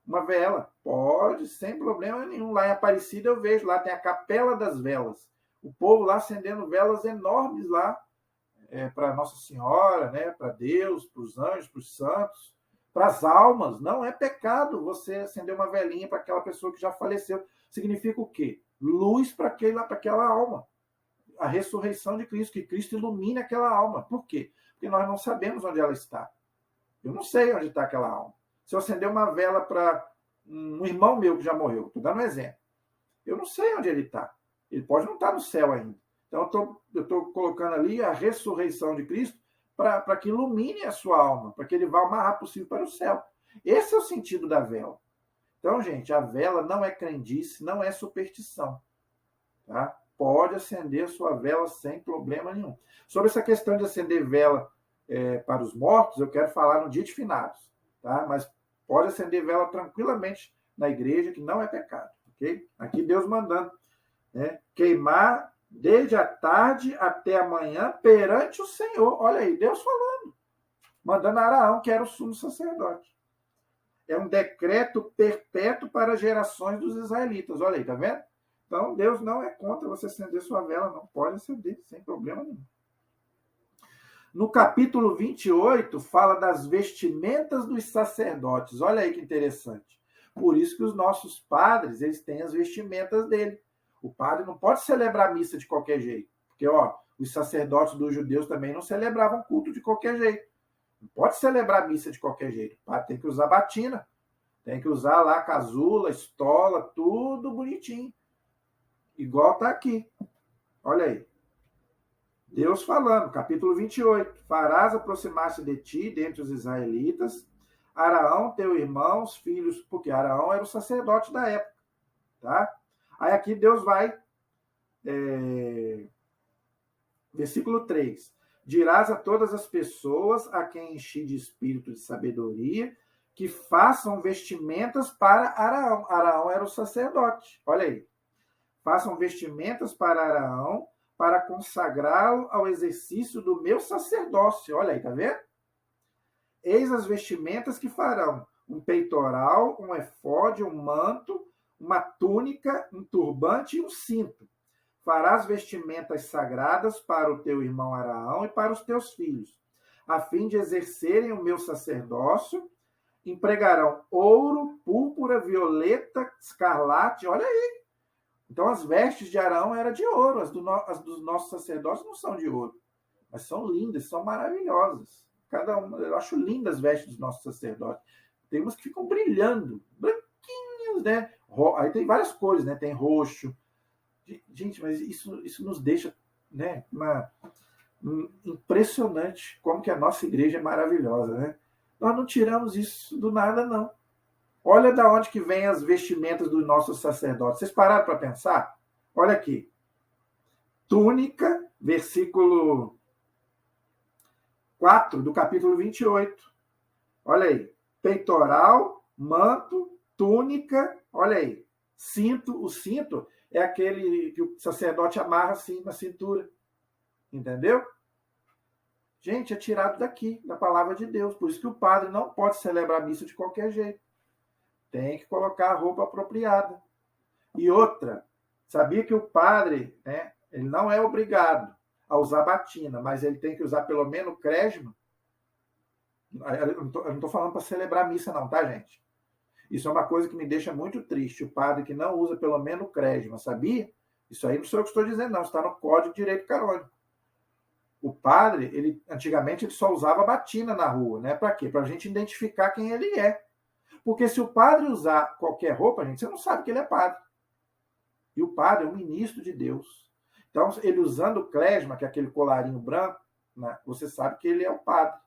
uma vela, pode, sem problema nenhum. Lá em Aparecida eu vejo, lá tem a Capela das Velas. O povo lá acendendo velas enormes lá, para Nossa Senhora, né? Para Deus, para os anjos, para os santos, para as almas. Não é pecado você acender uma velinha para aquela pessoa que já faleceu. Significa o quê? Luz para aquela alma. A ressurreição de Cristo, que Cristo ilumine aquela alma. Por quê? Porque nós não sabemos onde ela está. Eu não sei onde está aquela alma. Se eu acender uma vela para um irmão meu que já morreu, estou dando um exemplo, eu não sei onde ele está. Ele pode não estar no céu ainda. Então, eu estou colocando ali a ressurreição de Cristo para que ilumine a sua alma, para que ele vá o mais rápido possível para o céu. Esse é o sentido da vela. Então, gente, a vela não é crendice, não é superstição. Tá? Pode acender a sua vela sem problema nenhum. Sobre essa questão de acender vela para os mortos, eu quero falar no dia de finados. Tá? Mas pode acender vela tranquilamente na igreja, que não é pecado. Okay? Aqui Deus mandando, né? Queimar desde a tarde até amanhã perante o Senhor. Olha aí, Deus falando. Mandando Araão, que era o sumo sacerdote. É um decreto perpétuo para as gerações dos israelitas. Olha aí, tá vendo? Então, Deus não é contra você acender sua vela, não. Pode acender, sem problema nenhum. No capítulo 28, fala das vestimentas dos sacerdotes. Olha aí que interessante. Por isso que os nossos padres, eles têm as vestimentas dele. O padre não pode celebrar a missa de qualquer jeito. Porque, os sacerdotes dos judeus também não celebravam culto de qualquer jeito. Não pode celebrar a missa de qualquer jeito. O padre tem que usar batina. Tem que usar lá casula, estola, tudo bonitinho. Igual está aqui. Olha aí. Deus falando, capítulo 28. Farás aproximar-se de ti, dentre os israelitas, Araão, teu irmão, os filhos, porque Araão era o sacerdote da época. Tá? Aí aqui Deus vai, versículo 3. Dirás a todas as pessoas a quem enchi de espírito de sabedoria, que façam vestimentas para Araão. Araão era o sacerdote. Olha aí. Façam vestimentas para Araão, para consagrá-lo ao exercício do meu sacerdócio. Olha aí, tá vendo? Eis as vestimentas que farão: um peitoral, um efode, um manto, uma túnica, um turbante e um cinto. Farás vestimentas sagradas para o teu irmão Araão e para os teus filhos, a fim de exercerem o meu sacerdócio. Empregarão ouro, púrpura, violeta, escarlate. Olha aí. Então, as vestes de Araão eram de ouro. As dos nossos sacerdotes não são de ouro. Mas são lindas, são maravilhosas. Cada uma, eu acho lindas as vestes dos nossos sacerdotes. Tem umas que ficam brilhando, branquinhas, né? Aí tem várias cores, né? Tem roxo. Gente, mas isso nos deixa, né, impressionante como que a nossa igreja é maravilhosa, né? Nós não tiramos isso do nada, não. Olha da onde que vem as vestimentas dos nossos sacerdotes. Vocês pararam para pensar? Olha aqui. Túnica, versículo 4 do capítulo 28. Olha aí. Peitoral, manto, túnica, olha aí. Cinto, o cinto é aquele que o sacerdote amarra assim na cintura. Entendeu? Gente, é tirado daqui, da palavra de Deus. Por isso que o padre não pode celebrar a missa de qualquer jeito. Tem que colocar a roupa apropriada. E outra, sabia que o padre, né, ele não é obrigado a usar batina, mas ele tem que usar pelo menos cresma. Eu não estou falando para celebrar a missa não, tá, gente? Isso é uma coisa que me deixa muito triste. O padre que não usa pelo menos cresma, sabia? Isso aí não sou eu que estou dizendo, não. Está no Código de Direito Canônico. O padre, antigamente, ele só usava batina na rua, né? Para quê? Para a gente identificar quem ele é. Porque se o padre usar qualquer roupa, gente, você não sabe que ele é padre. E o padre é um ministro de Deus. Então, ele usando o cresma, que é aquele colarinho branco, né? Você sabe que ele é o padre.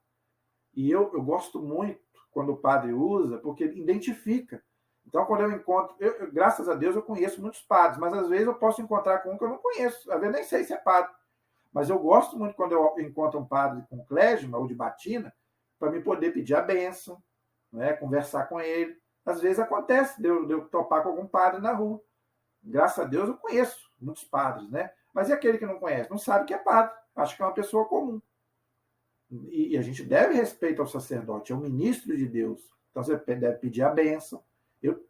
E eu gosto muito quando o padre usa, porque ele identifica. Então, quando eu encontro... graças a Deus, eu conheço muitos padres, mas às vezes eu posso encontrar com um que eu não conheço. Às vezes nem sei se é padre. Mas eu gosto muito quando eu encontro um padre com clésima ou de batina, para me poder pedir a bênção, né, conversar com ele. Às vezes acontece de eu topar com algum padre na rua. Graças a Deus eu conheço muitos padres, né? Mas e aquele que não conhece? Não sabe que é padre. Acha que é uma pessoa comum. E a gente deve respeito ao sacerdote, é o ministro de Deus. Então você deve pedir a bênção.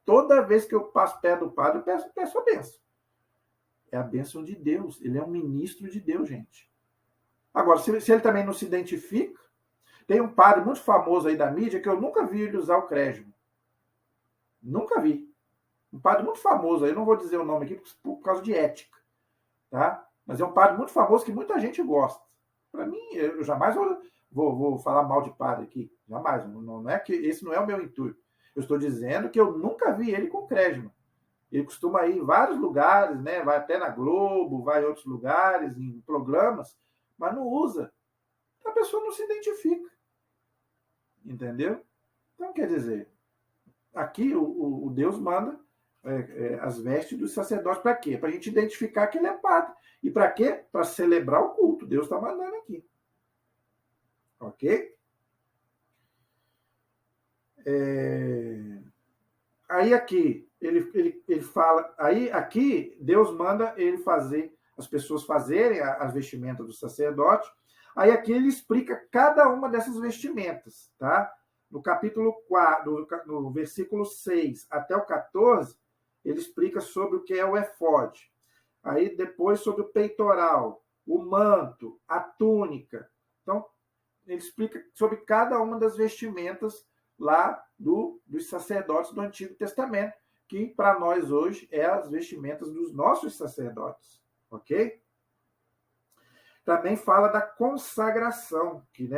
Toda vez que eu passo perto do padre, eu peço a bênção. É a bênção de Deus. Ele é um ministro de Deus, gente. Agora, se ele também não se identifica, tem um padre muito famoso aí da mídia que eu nunca vi ele usar o cresmo. Nunca vi. Um padre muito famoso, aí eu não vou dizer o nome aqui por causa de ética, tá? Mas é um padre muito famoso que muita gente gosta. Para mim, eu jamais vou falar mal de padre aqui. Jamais. Não é que esse não é o meu intuito. Eu estou dizendo que eu nunca vi ele com cresma. Ele costuma ir em vários lugares, né? Vai até na Globo, vai em outros lugares, em programas, mas não usa. A pessoa não se identifica. Entendeu? Então, quer dizer, aqui o Deus manda as vestes dos sacerdotes para quê? Para a gente identificar que ele é padre. E para quê? Para celebrar o culto. Deus está mandando aqui. Ok? Aí aqui, ele fala... Aí aqui, Deus manda ele fazer, as pessoas fazerem as vestimentas do sacerdote. Aí aqui ele explica cada uma dessas vestimentas, tá? No capítulo 4, no versículo 6 até o 14, ele explica sobre o que é o efode. Aí depois sobre o peitoral, o manto, a túnica. Então, ele explica sobre cada uma das vestimentas lá dos sacerdotes do Antigo Testamento, que para nós hoje é as vestimentas dos nossos sacerdotes, ok? Também fala da consagração, que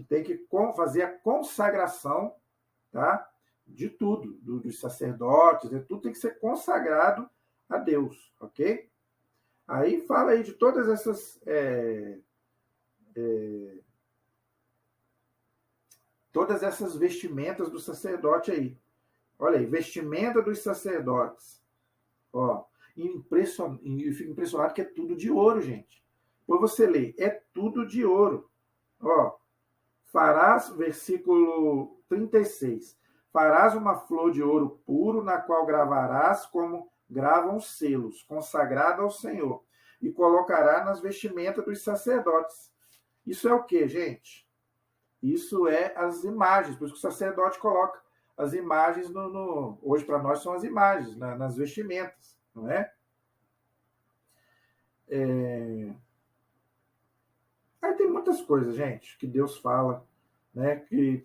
tem que fazer a consagração, tá? De tudo, dos sacerdotes, tudo tem que ser consagrado a Deus, ok? Aí fala aí de todas essas todas essas vestimentas do sacerdote aí. Olha aí, vestimenta dos sacerdotes. Ó, eu fico impressionado que é tudo de ouro, gente. Depois você lê, é tudo de ouro. Ó, farás, versículo 36, farás uma flor de ouro puro, na qual gravarás como gravam os selos, consagrada ao Senhor, e colocará nas vestimentas dos sacerdotes. Isso é o que, gente? Isso é as imagens, por isso que o sacerdote coloca as imagens hoje para nós são as imagens, nas vestimentas, não é? Aí tem muitas coisas, gente, que Deus fala, né? Que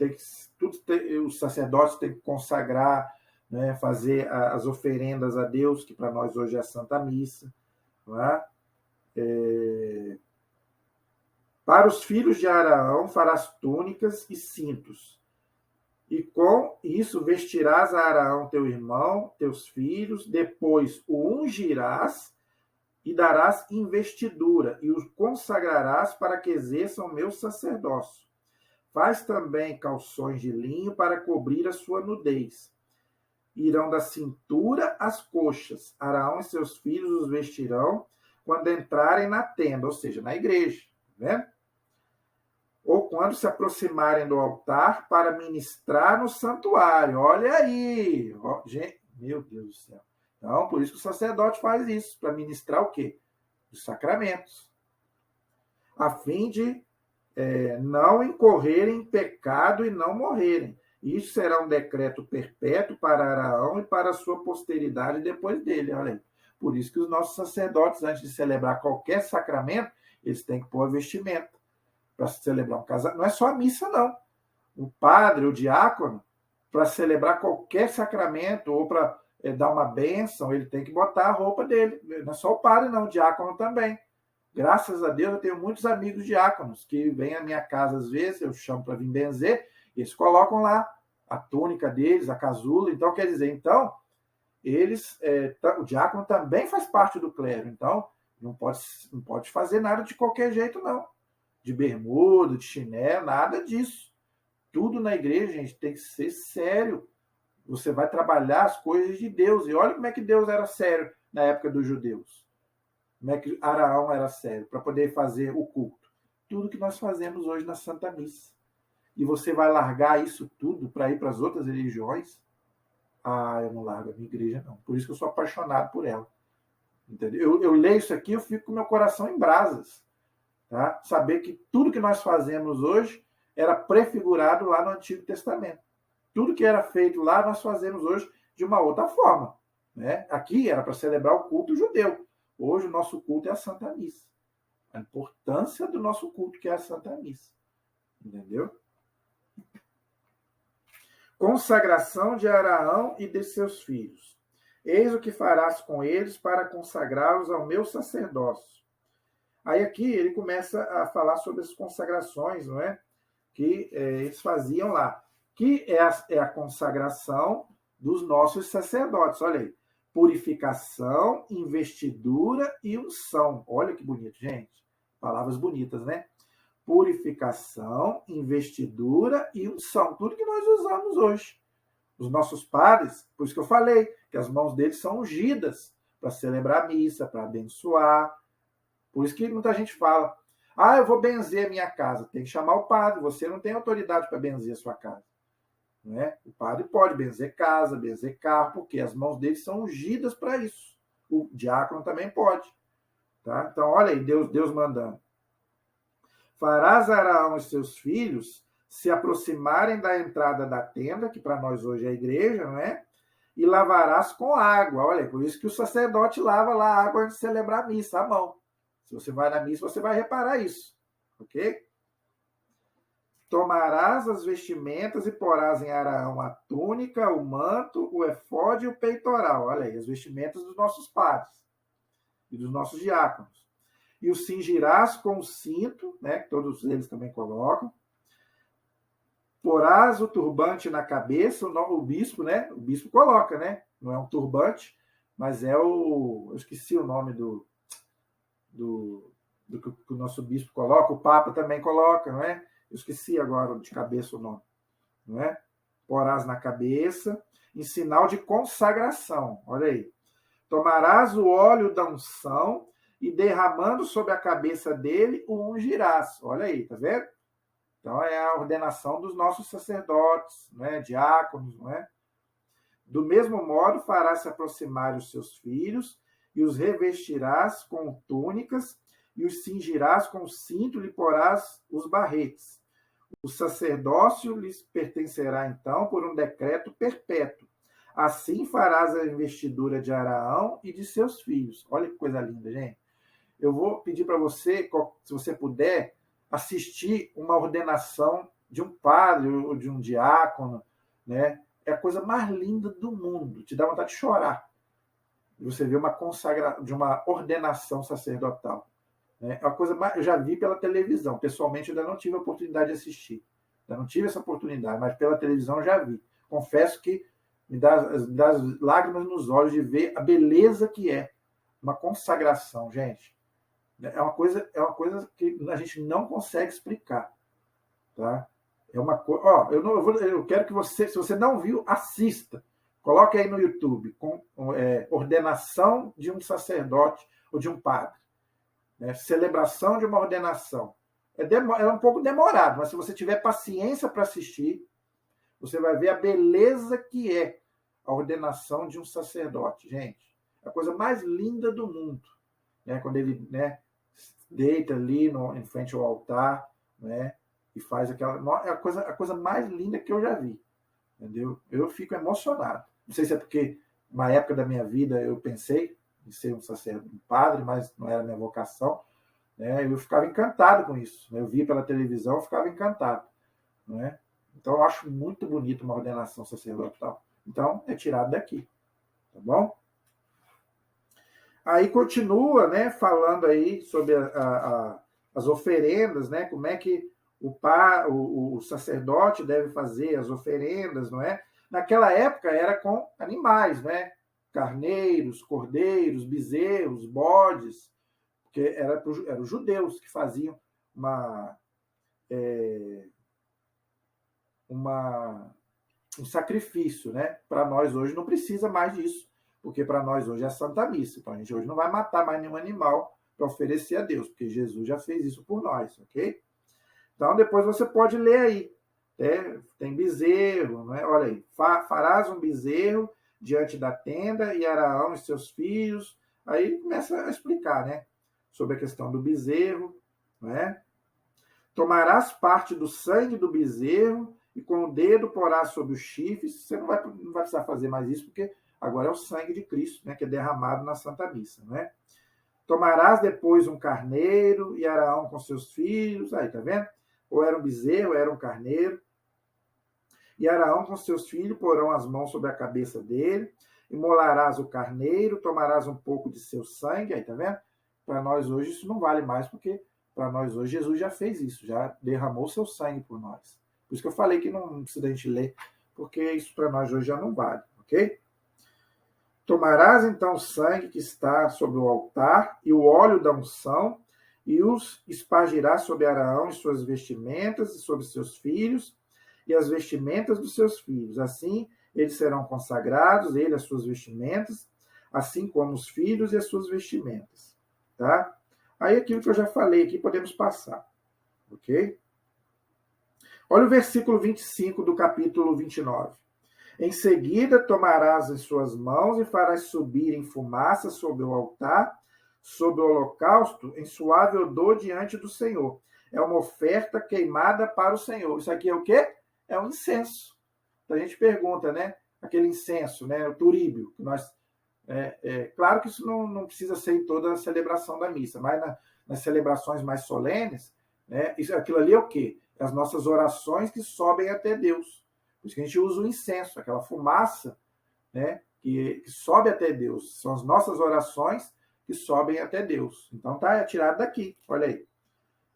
os sacerdotes têm que consagrar, né? Fazer as oferendas a Deus, que para nós hoje é a Santa Missa, não é? Para os filhos de Araão farás túnicas e cintos, e com isso vestirás a Araão teu irmão, teus filhos, depois o ungirás e darás investidura, e os consagrarás para que exerçam o meu sacerdócio. Faz também calções de linho para cobrir a sua nudez. Irão da cintura às coxas. Araão e seus filhos os vestirão quando entrarem na tenda, ou seja, na igreja, né? Ou quando se aproximarem do altar para ministrar no santuário. Olha aí! Gente, meu Deus do céu. Então, por isso que o sacerdote faz isso, para ministrar o quê? Os sacramentos. A fim de não incorrerem em pecado e não morrerem. Isso será um decreto perpétuo para Araão e para a sua posteridade depois dele. Olha aí. Por isso que os nossos sacerdotes, antes de celebrar qualquer sacramento, eles têm que pôr a vestimenta para celebrar um casamento. Não é só a missa, não. O padre, o diácono, para celebrar qualquer sacramento ou para dar uma bênção, ele tem que botar a roupa dele. Não é só o padre, não, o diácono também. Graças a Deus, eu tenho muitos amigos diáconos que vêm à minha casa às vezes, eu chamo para vir benzer, e eles colocam lá a túnica deles, a casula. Então, quer dizer, o diácono também faz parte do clero. Então, não pode fazer nada de qualquer jeito, não. de bermuda, de chinelo, nada disso. Tudo na igreja, gente, tem que ser sério. Você vai trabalhar as coisas de Deus. E olha como é que Deus era sério na época dos judeus. Como é que Araão era sério para poder fazer o culto. Tudo que nós fazemos hoje na Santa Missa. E você vai largar isso tudo para ir para as outras religiões? Ah, eu não largo a minha igreja, não. Por isso que eu sou apaixonado por ela. Entendeu? Eu leio isso aqui, eu fico com meu coração em brasas. Tá? Saber que tudo que nós fazemos hoje era prefigurado lá no Antigo Testamento. Tudo que era feito lá, nós fazemos hoje de uma outra forma. Né? Aqui era para celebrar o culto judeu. Hoje o nosso culto é a Santa Missa. A importância do nosso culto, que é a Santa Missa. Entendeu? Consagração de Araão e de seus filhos. Eis o que farás com eles para consagrá-los ao meu sacerdócio. Aí aqui ele começa a falar sobre as consagrações, não é? Que eles faziam lá. Que é a consagração dos nossos sacerdotes. Olha aí. Purificação, investidura e unção. Olha que bonito, gente. Palavras bonitas, né? Purificação, investidura e unção. Tudo que nós usamos hoje. Os nossos padres, por isso que eu falei, que as mãos deles são ungidas para celebrar a missa, para abençoar. Por isso que muita gente fala, eu vou benzer a minha casa. Tem que chamar o padre, você não tem autoridade para benzer a sua casa. Não é? O padre pode benzer casa, benzer carro, porque as mãos dele são ungidas para isso. O diácono também pode. Tá? Então, olha aí, Deus mandando. Farás Araão e seus filhos se aproximarem da entrada da tenda, que para nós hoje é a igreja, não é? E lavarás com água. Olha, por isso que o sacerdote lava lá a água antes de celebrar a missa, à mão. Se você vai na missa, você vai reparar isso. Ok? Tomarás as vestimentas e porás em Araão a túnica, o manto, o efode e o peitoral. Olha aí, as vestimentas dos nossos padres e dos nossos diáconos. E o cingirás com o cinto, né, que todos eles também colocam. Porás o turbante na cabeça, o bispo, né? O bispo coloca, né? Não é um turbante, mas é eu esqueci o nome do que o nosso bispo coloca, o Papa também coloca, não é? Eu esqueci agora de cabeça o nome, não é? Porás na cabeça, em sinal de consagração, olha aí. Tomarás o óleo da unção e derramando sobre a cabeça dele o ungirás, olha aí, tá vendo? Então é a ordenação dos nossos sacerdotes, né? Diáconos, não é? Do mesmo modo farás se aproximar os seus filhos e os revestirás com túnicas e os cingirás com cinto e lhe porás os barretes. O sacerdócio lhes pertencerá então por um decreto perpétuo. Assim farás a investidura de Araão e de seus filhos. Olha que coisa linda, gente. Eu vou pedir para você, se você puder, assistir uma ordenação de um padre ou de um diácono, né? É a coisa mais linda do mundo. Te dá vontade de chorar. Você vê uma ordenação sacerdotal. Né? É uma coisa mais, eu já vi pela televisão. Pessoalmente, eu ainda não tive a oportunidade de assistir. Ainda não tive essa oportunidade, mas pela televisão eu já vi. Confesso que me dá as lágrimas nos olhos de ver a beleza que é uma consagração, gente. É uma coisa que a gente não consegue explicar. Tá? É uma coisa. Eu quero que você, se você não viu, assista. Coloque aí no YouTube, ordenação de um sacerdote ou de um padre. Né? Celebração de uma ordenação. É um pouco demorado, mas se você tiver paciência para assistir, você vai ver a beleza que é a ordenação de um sacerdote. Gente, é a coisa mais linda do mundo. Né? Quando ele, né, deita ali em frente ao altar, né, e faz aquela... É a coisa mais linda que eu já vi. Entendeu? Eu fico emocionado. Não sei se é porque, na época da minha vida, eu pensei em ser um sacerdote, um padre, mas não era a minha vocação. Né? Eu ficava encantado com isso. Né? Eu via pela televisão, eu ficava encantado. Né? Então, eu acho muito bonito uma ordenação sacerdotal. Então, é tirado daqui. Tá bom? Aí continua, né, falando aí sobre as oferendas, né? Como é que o sacerdote deve fazer as oferendas, não é? Naquela época era com animais, né? Carneiros, cordeiros, bezerros, bodes, porque eram os judeus que faziam uma, um sacrifício, né? Para nós hoje não precisa mais disso, porque para nós hoje é a Santa Missa. Então a gente hoje não vai matar mais nenhum animal para oferecer a Deus, porque Jesus já fez isso por nós, ok? Então depois você pode ler aí. Tem bezerro, né? Olha aí, farás um bezerro diante da tenda e Araão e seus filhos. Aí começa a explicar, né? Sobre a questão do bezerro, né? Tomarás parte do sangue do bezerro e com o dedo porás sobre os chifres. Você não vai precisar fazer mais isso, porque agora é o sangue de Cristo, né? Que é derramado na Santa Missa, né? Tomarás depois um carneiro e Araão com seus filhos. Aí, tá vendo? Ou era um bezerro, ou era um carneiro. E Araão com seus filhos porão as mãos sobre a cabeça dele, imolarás o carneiro, tomarás um pouco de seu sangue. Aí, tá vendo? Para nós hoje isso não vale mais, porque para nós hoje Jesus já fez isso, já derramou seu sangue por nós. Por isso que eu falei que não precisa a gente ler, porque isso para nós hoje já não vale, ok? Tomarás então o sangue que está sobre o altar e o óleo da unção, e os espargirás sobre Araão e suas vestimentas, e sobre seus filhos, e as vestimentas dos seus filhos. Assim, eles serão consagrados, ele e as suas vestimentas, assim como os filhos e as suas vestimentas. Tá? Aí aquilo que eu já falei aqui, podemos passar. Ok? Olha o versículo 25 do capítulo 29. Em seguida, tomarás em suas mãos e farás subir em fumaça sobre o altar, sobre o holocausto, em suave odor diante do Senhor. É uma oferta queimada para o Senhor. Isso aqui é o quê? É um incenso. Então a gente pergunta, né? Aquele incenso, né? O turíbio. Que nós, claro que isso não precisa ser em toda a celebração da missa, mas nas celebrações mais solenes, né? Aquilo ali é o quê? As nossas orações que sobem até Deus. Por isso que a gente usa o incenso, aquela fumaça, né, que sobe até Deus. São as nossas orações que sobem até Deus. Então tá tirado daqui, olha aí.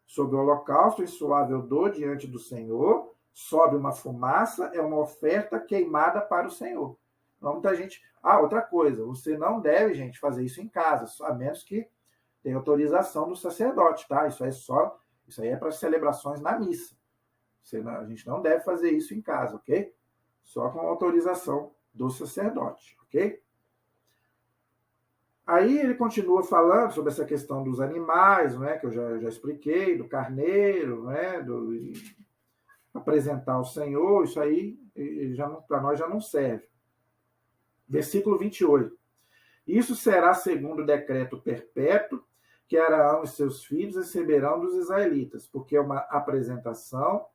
Sobre o holocausto, em suave odor diante do Senhor, sobe uma fumaça, é uma oferta queimada para o Senhor. Então, muita gente... outra coisa, você não deve, gente, fazer isso em casa, a menos que tenha autorização do sacerdote, tá? Isso aí é para celebrações na missa. A gente não deve fazer isso em casa, ok? Só com autorização do sacerdote, ok? Aí ele continua falando sobre essa questão dos animais, né, que eu já expliquei, do carneiro, né, apresentar ao Senhor, isso aí para nós já não serve. Versículo 28. Isso será segundo o decreto perpétuo que Araão e seus filhos receberão dos israelitas, porque é uma apresentação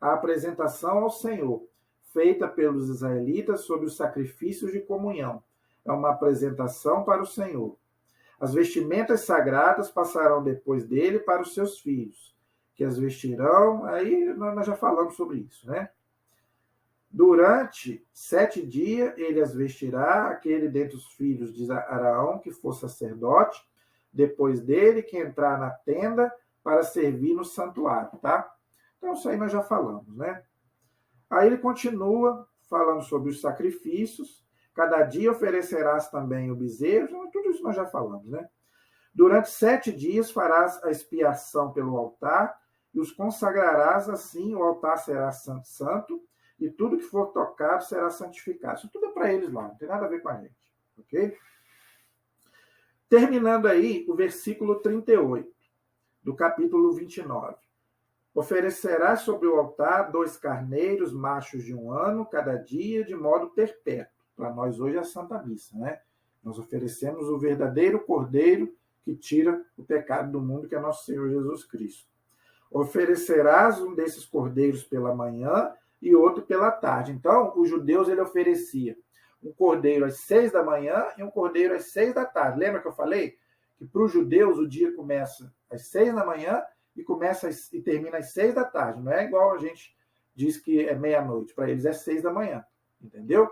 ao Senhor, feita pelos israelitas sobre os sacrifícios de comunhão. É uma apresentação para o Senhor. As vestimentas sagradas passarão depois dele para os seus filhos, que as vestirão. Aí nós já falamos sobre isso, né? Durante 7 dias ele as vestirá, aquele dentre os filhos de Araão que for sacerdote, depois dele que entrar na tenda para servir no santuário, tá? Então isso aí nós já falamos, né? Aí ele continua falando sobre os sacrifícios. Cada dia oferecerás também o bezerro. Tudo isso nós já falamos, né? Durante 7 dias farás a expiação pelo altar e os consagrarás assim. O altar será santo e tudo que for tocado será santificado. Isso tudo é para eles lá, não tem nada a ver com a gente, ok? Terminando aí o versículo 38 do capítulo 29. Oferecerás sobre o altar 2 carneiros machos de 1 ano, cada dia, de modo perpétuo. Para nós hoje é a Santa Missa, né? Nós oferecemos o verdadeiro Cordeiro que tira o pecado do mundo, que é nosso Senhor Jesus Cristo. Oferecerás um desses cordeiros pela manhã e outro pela tarde. Então, os judeus ele oferecia um cordeiro às 6 da manhã e um cordeiro às 6 da tarde. Lembra que eu falei que para os judeus o dia começa às 6 da manhã e termina às 6 da tarde. Não é igual a gente diz que é meia-noite. Para eles é 6 da manhã. Entendeu?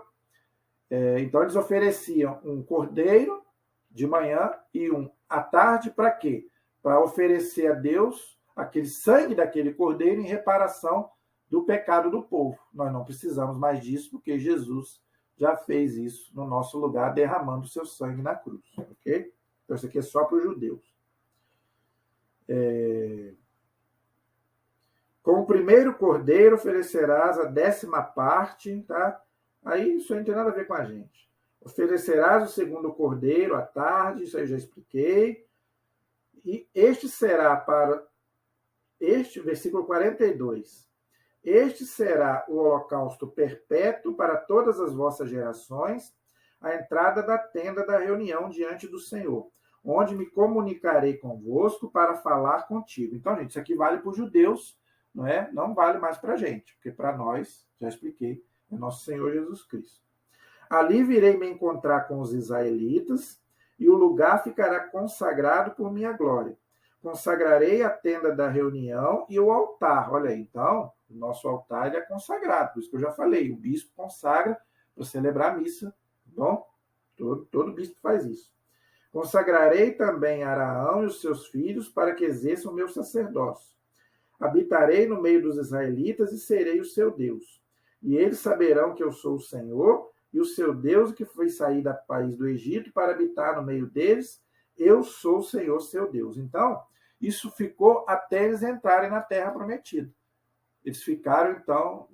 Então eles ofereciam um cordeiro de manhã e um à tarde para quê? Para oferecer a Deus aquele sangue daquele cordeiro em reparação do pecado do povo. Nós não precisamos mais disso porque Jesus já fez isso no nosso lugar, derramando o seu sangue na cruz. Ok? Então isso aqui é só para os judeus. Com o primeiro cordeiro oferecerás a 10ª parte, tá? Aí isso aí não tem nada a ver com a gente. Oferecerás o segundo cordeiro à tarde, isso aí eu já expliquei. E este será para este, versículo 42. Este será o holocausto perpétuo para todas as vossas gerações, a entrada da tenda da reunião diante do Senhor, onde me comunicarei convosco para falar contigo. Então, gente, isso aqui vale para os judeus, não é? Não vale mais para a gente, porque para nós, já expliquei, é nosso Senhor Jesus Cristo. Ali virei me encontrar com os israelitas, e o lugar ficará consagrado por minha glória. Consagrarei a tenda da reunião e o altar. Olha aí, então, o nosso altar ele é consagrado, por isso que eu já falei, o bispo consagra para celebrar a missa, tá bom? Todo bispo faz isso. Consagrarei também Araão e os seus filhos para que exerçam o meu sacerdócio. Habitarei no meio dos israelitas e serei o seu Deus. E eles saberão que eu sou o Senhor, e o seu Deus que foi sair do país do Egito para habitar no meio deles, eu sou o Senhor, seu Deus. Então, isso ficou até eles entrarem na terra prometida. Eles ficaram, então,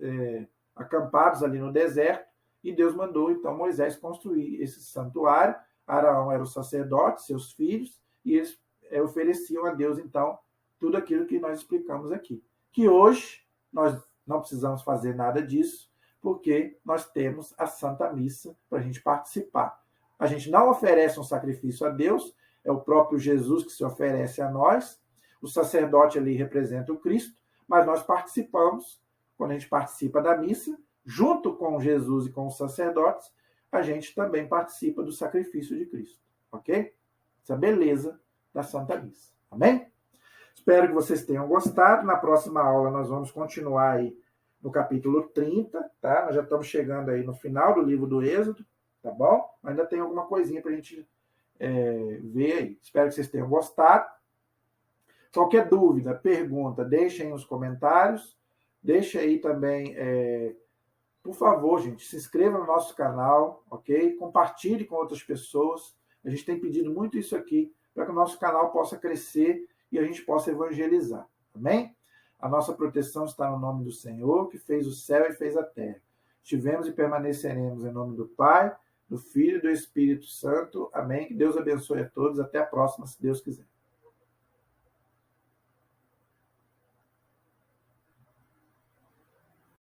acampados ali no deserto, e Deus mandou, então, Moisés construir esse santuário. Araão era o sacerdote, seus filhos, e eles ofereciam a Deus, então, tudo aquilo que nós explicamos aqui. Que hoje nós não precisamos fazer nada disso, porque nós temos a Santa Missa para a gente participar. A gente não oferece um sacrifício a Deus, é o próprio Jesus que se oferece a nós, o sacerdote ali representa o Cristo, mas nós participamos, quando a gente participa da missa, junto com Jesus e com os sacerdotes, a gente também participa do sacrifício de Cristo, ok? Essa beleza da Santa Missa, amém? Espero que vocês tenham gostado. Na próxima aula nós vamos continuar aí no capítulo 30, tá? Nós já estamos chegando aí no final do livro do Êxodo, tá bom? Ainda tem alguma coisinha para a gente ver aí. Espero que vocês tenham gostado. Qualquer dúvida, pergunta, deixem nos comentários. Deixe aí também, por favor, gente, se inscreva no nosso canal, ok? Compartilhe com outras pessoas. A gente tem pedido muito isso aqui para que o nosso canal possa crescer e a gente possa evangelizar, amém? A nossa proteção está no nome do Senhor, que fez o céu e fez a terra. Estivemos e permaneceremos em nome do Pai, do Filho e do Espírito Santo. Amém? Que Deus abençoe a todos. Até a próxima, se Deus quiser.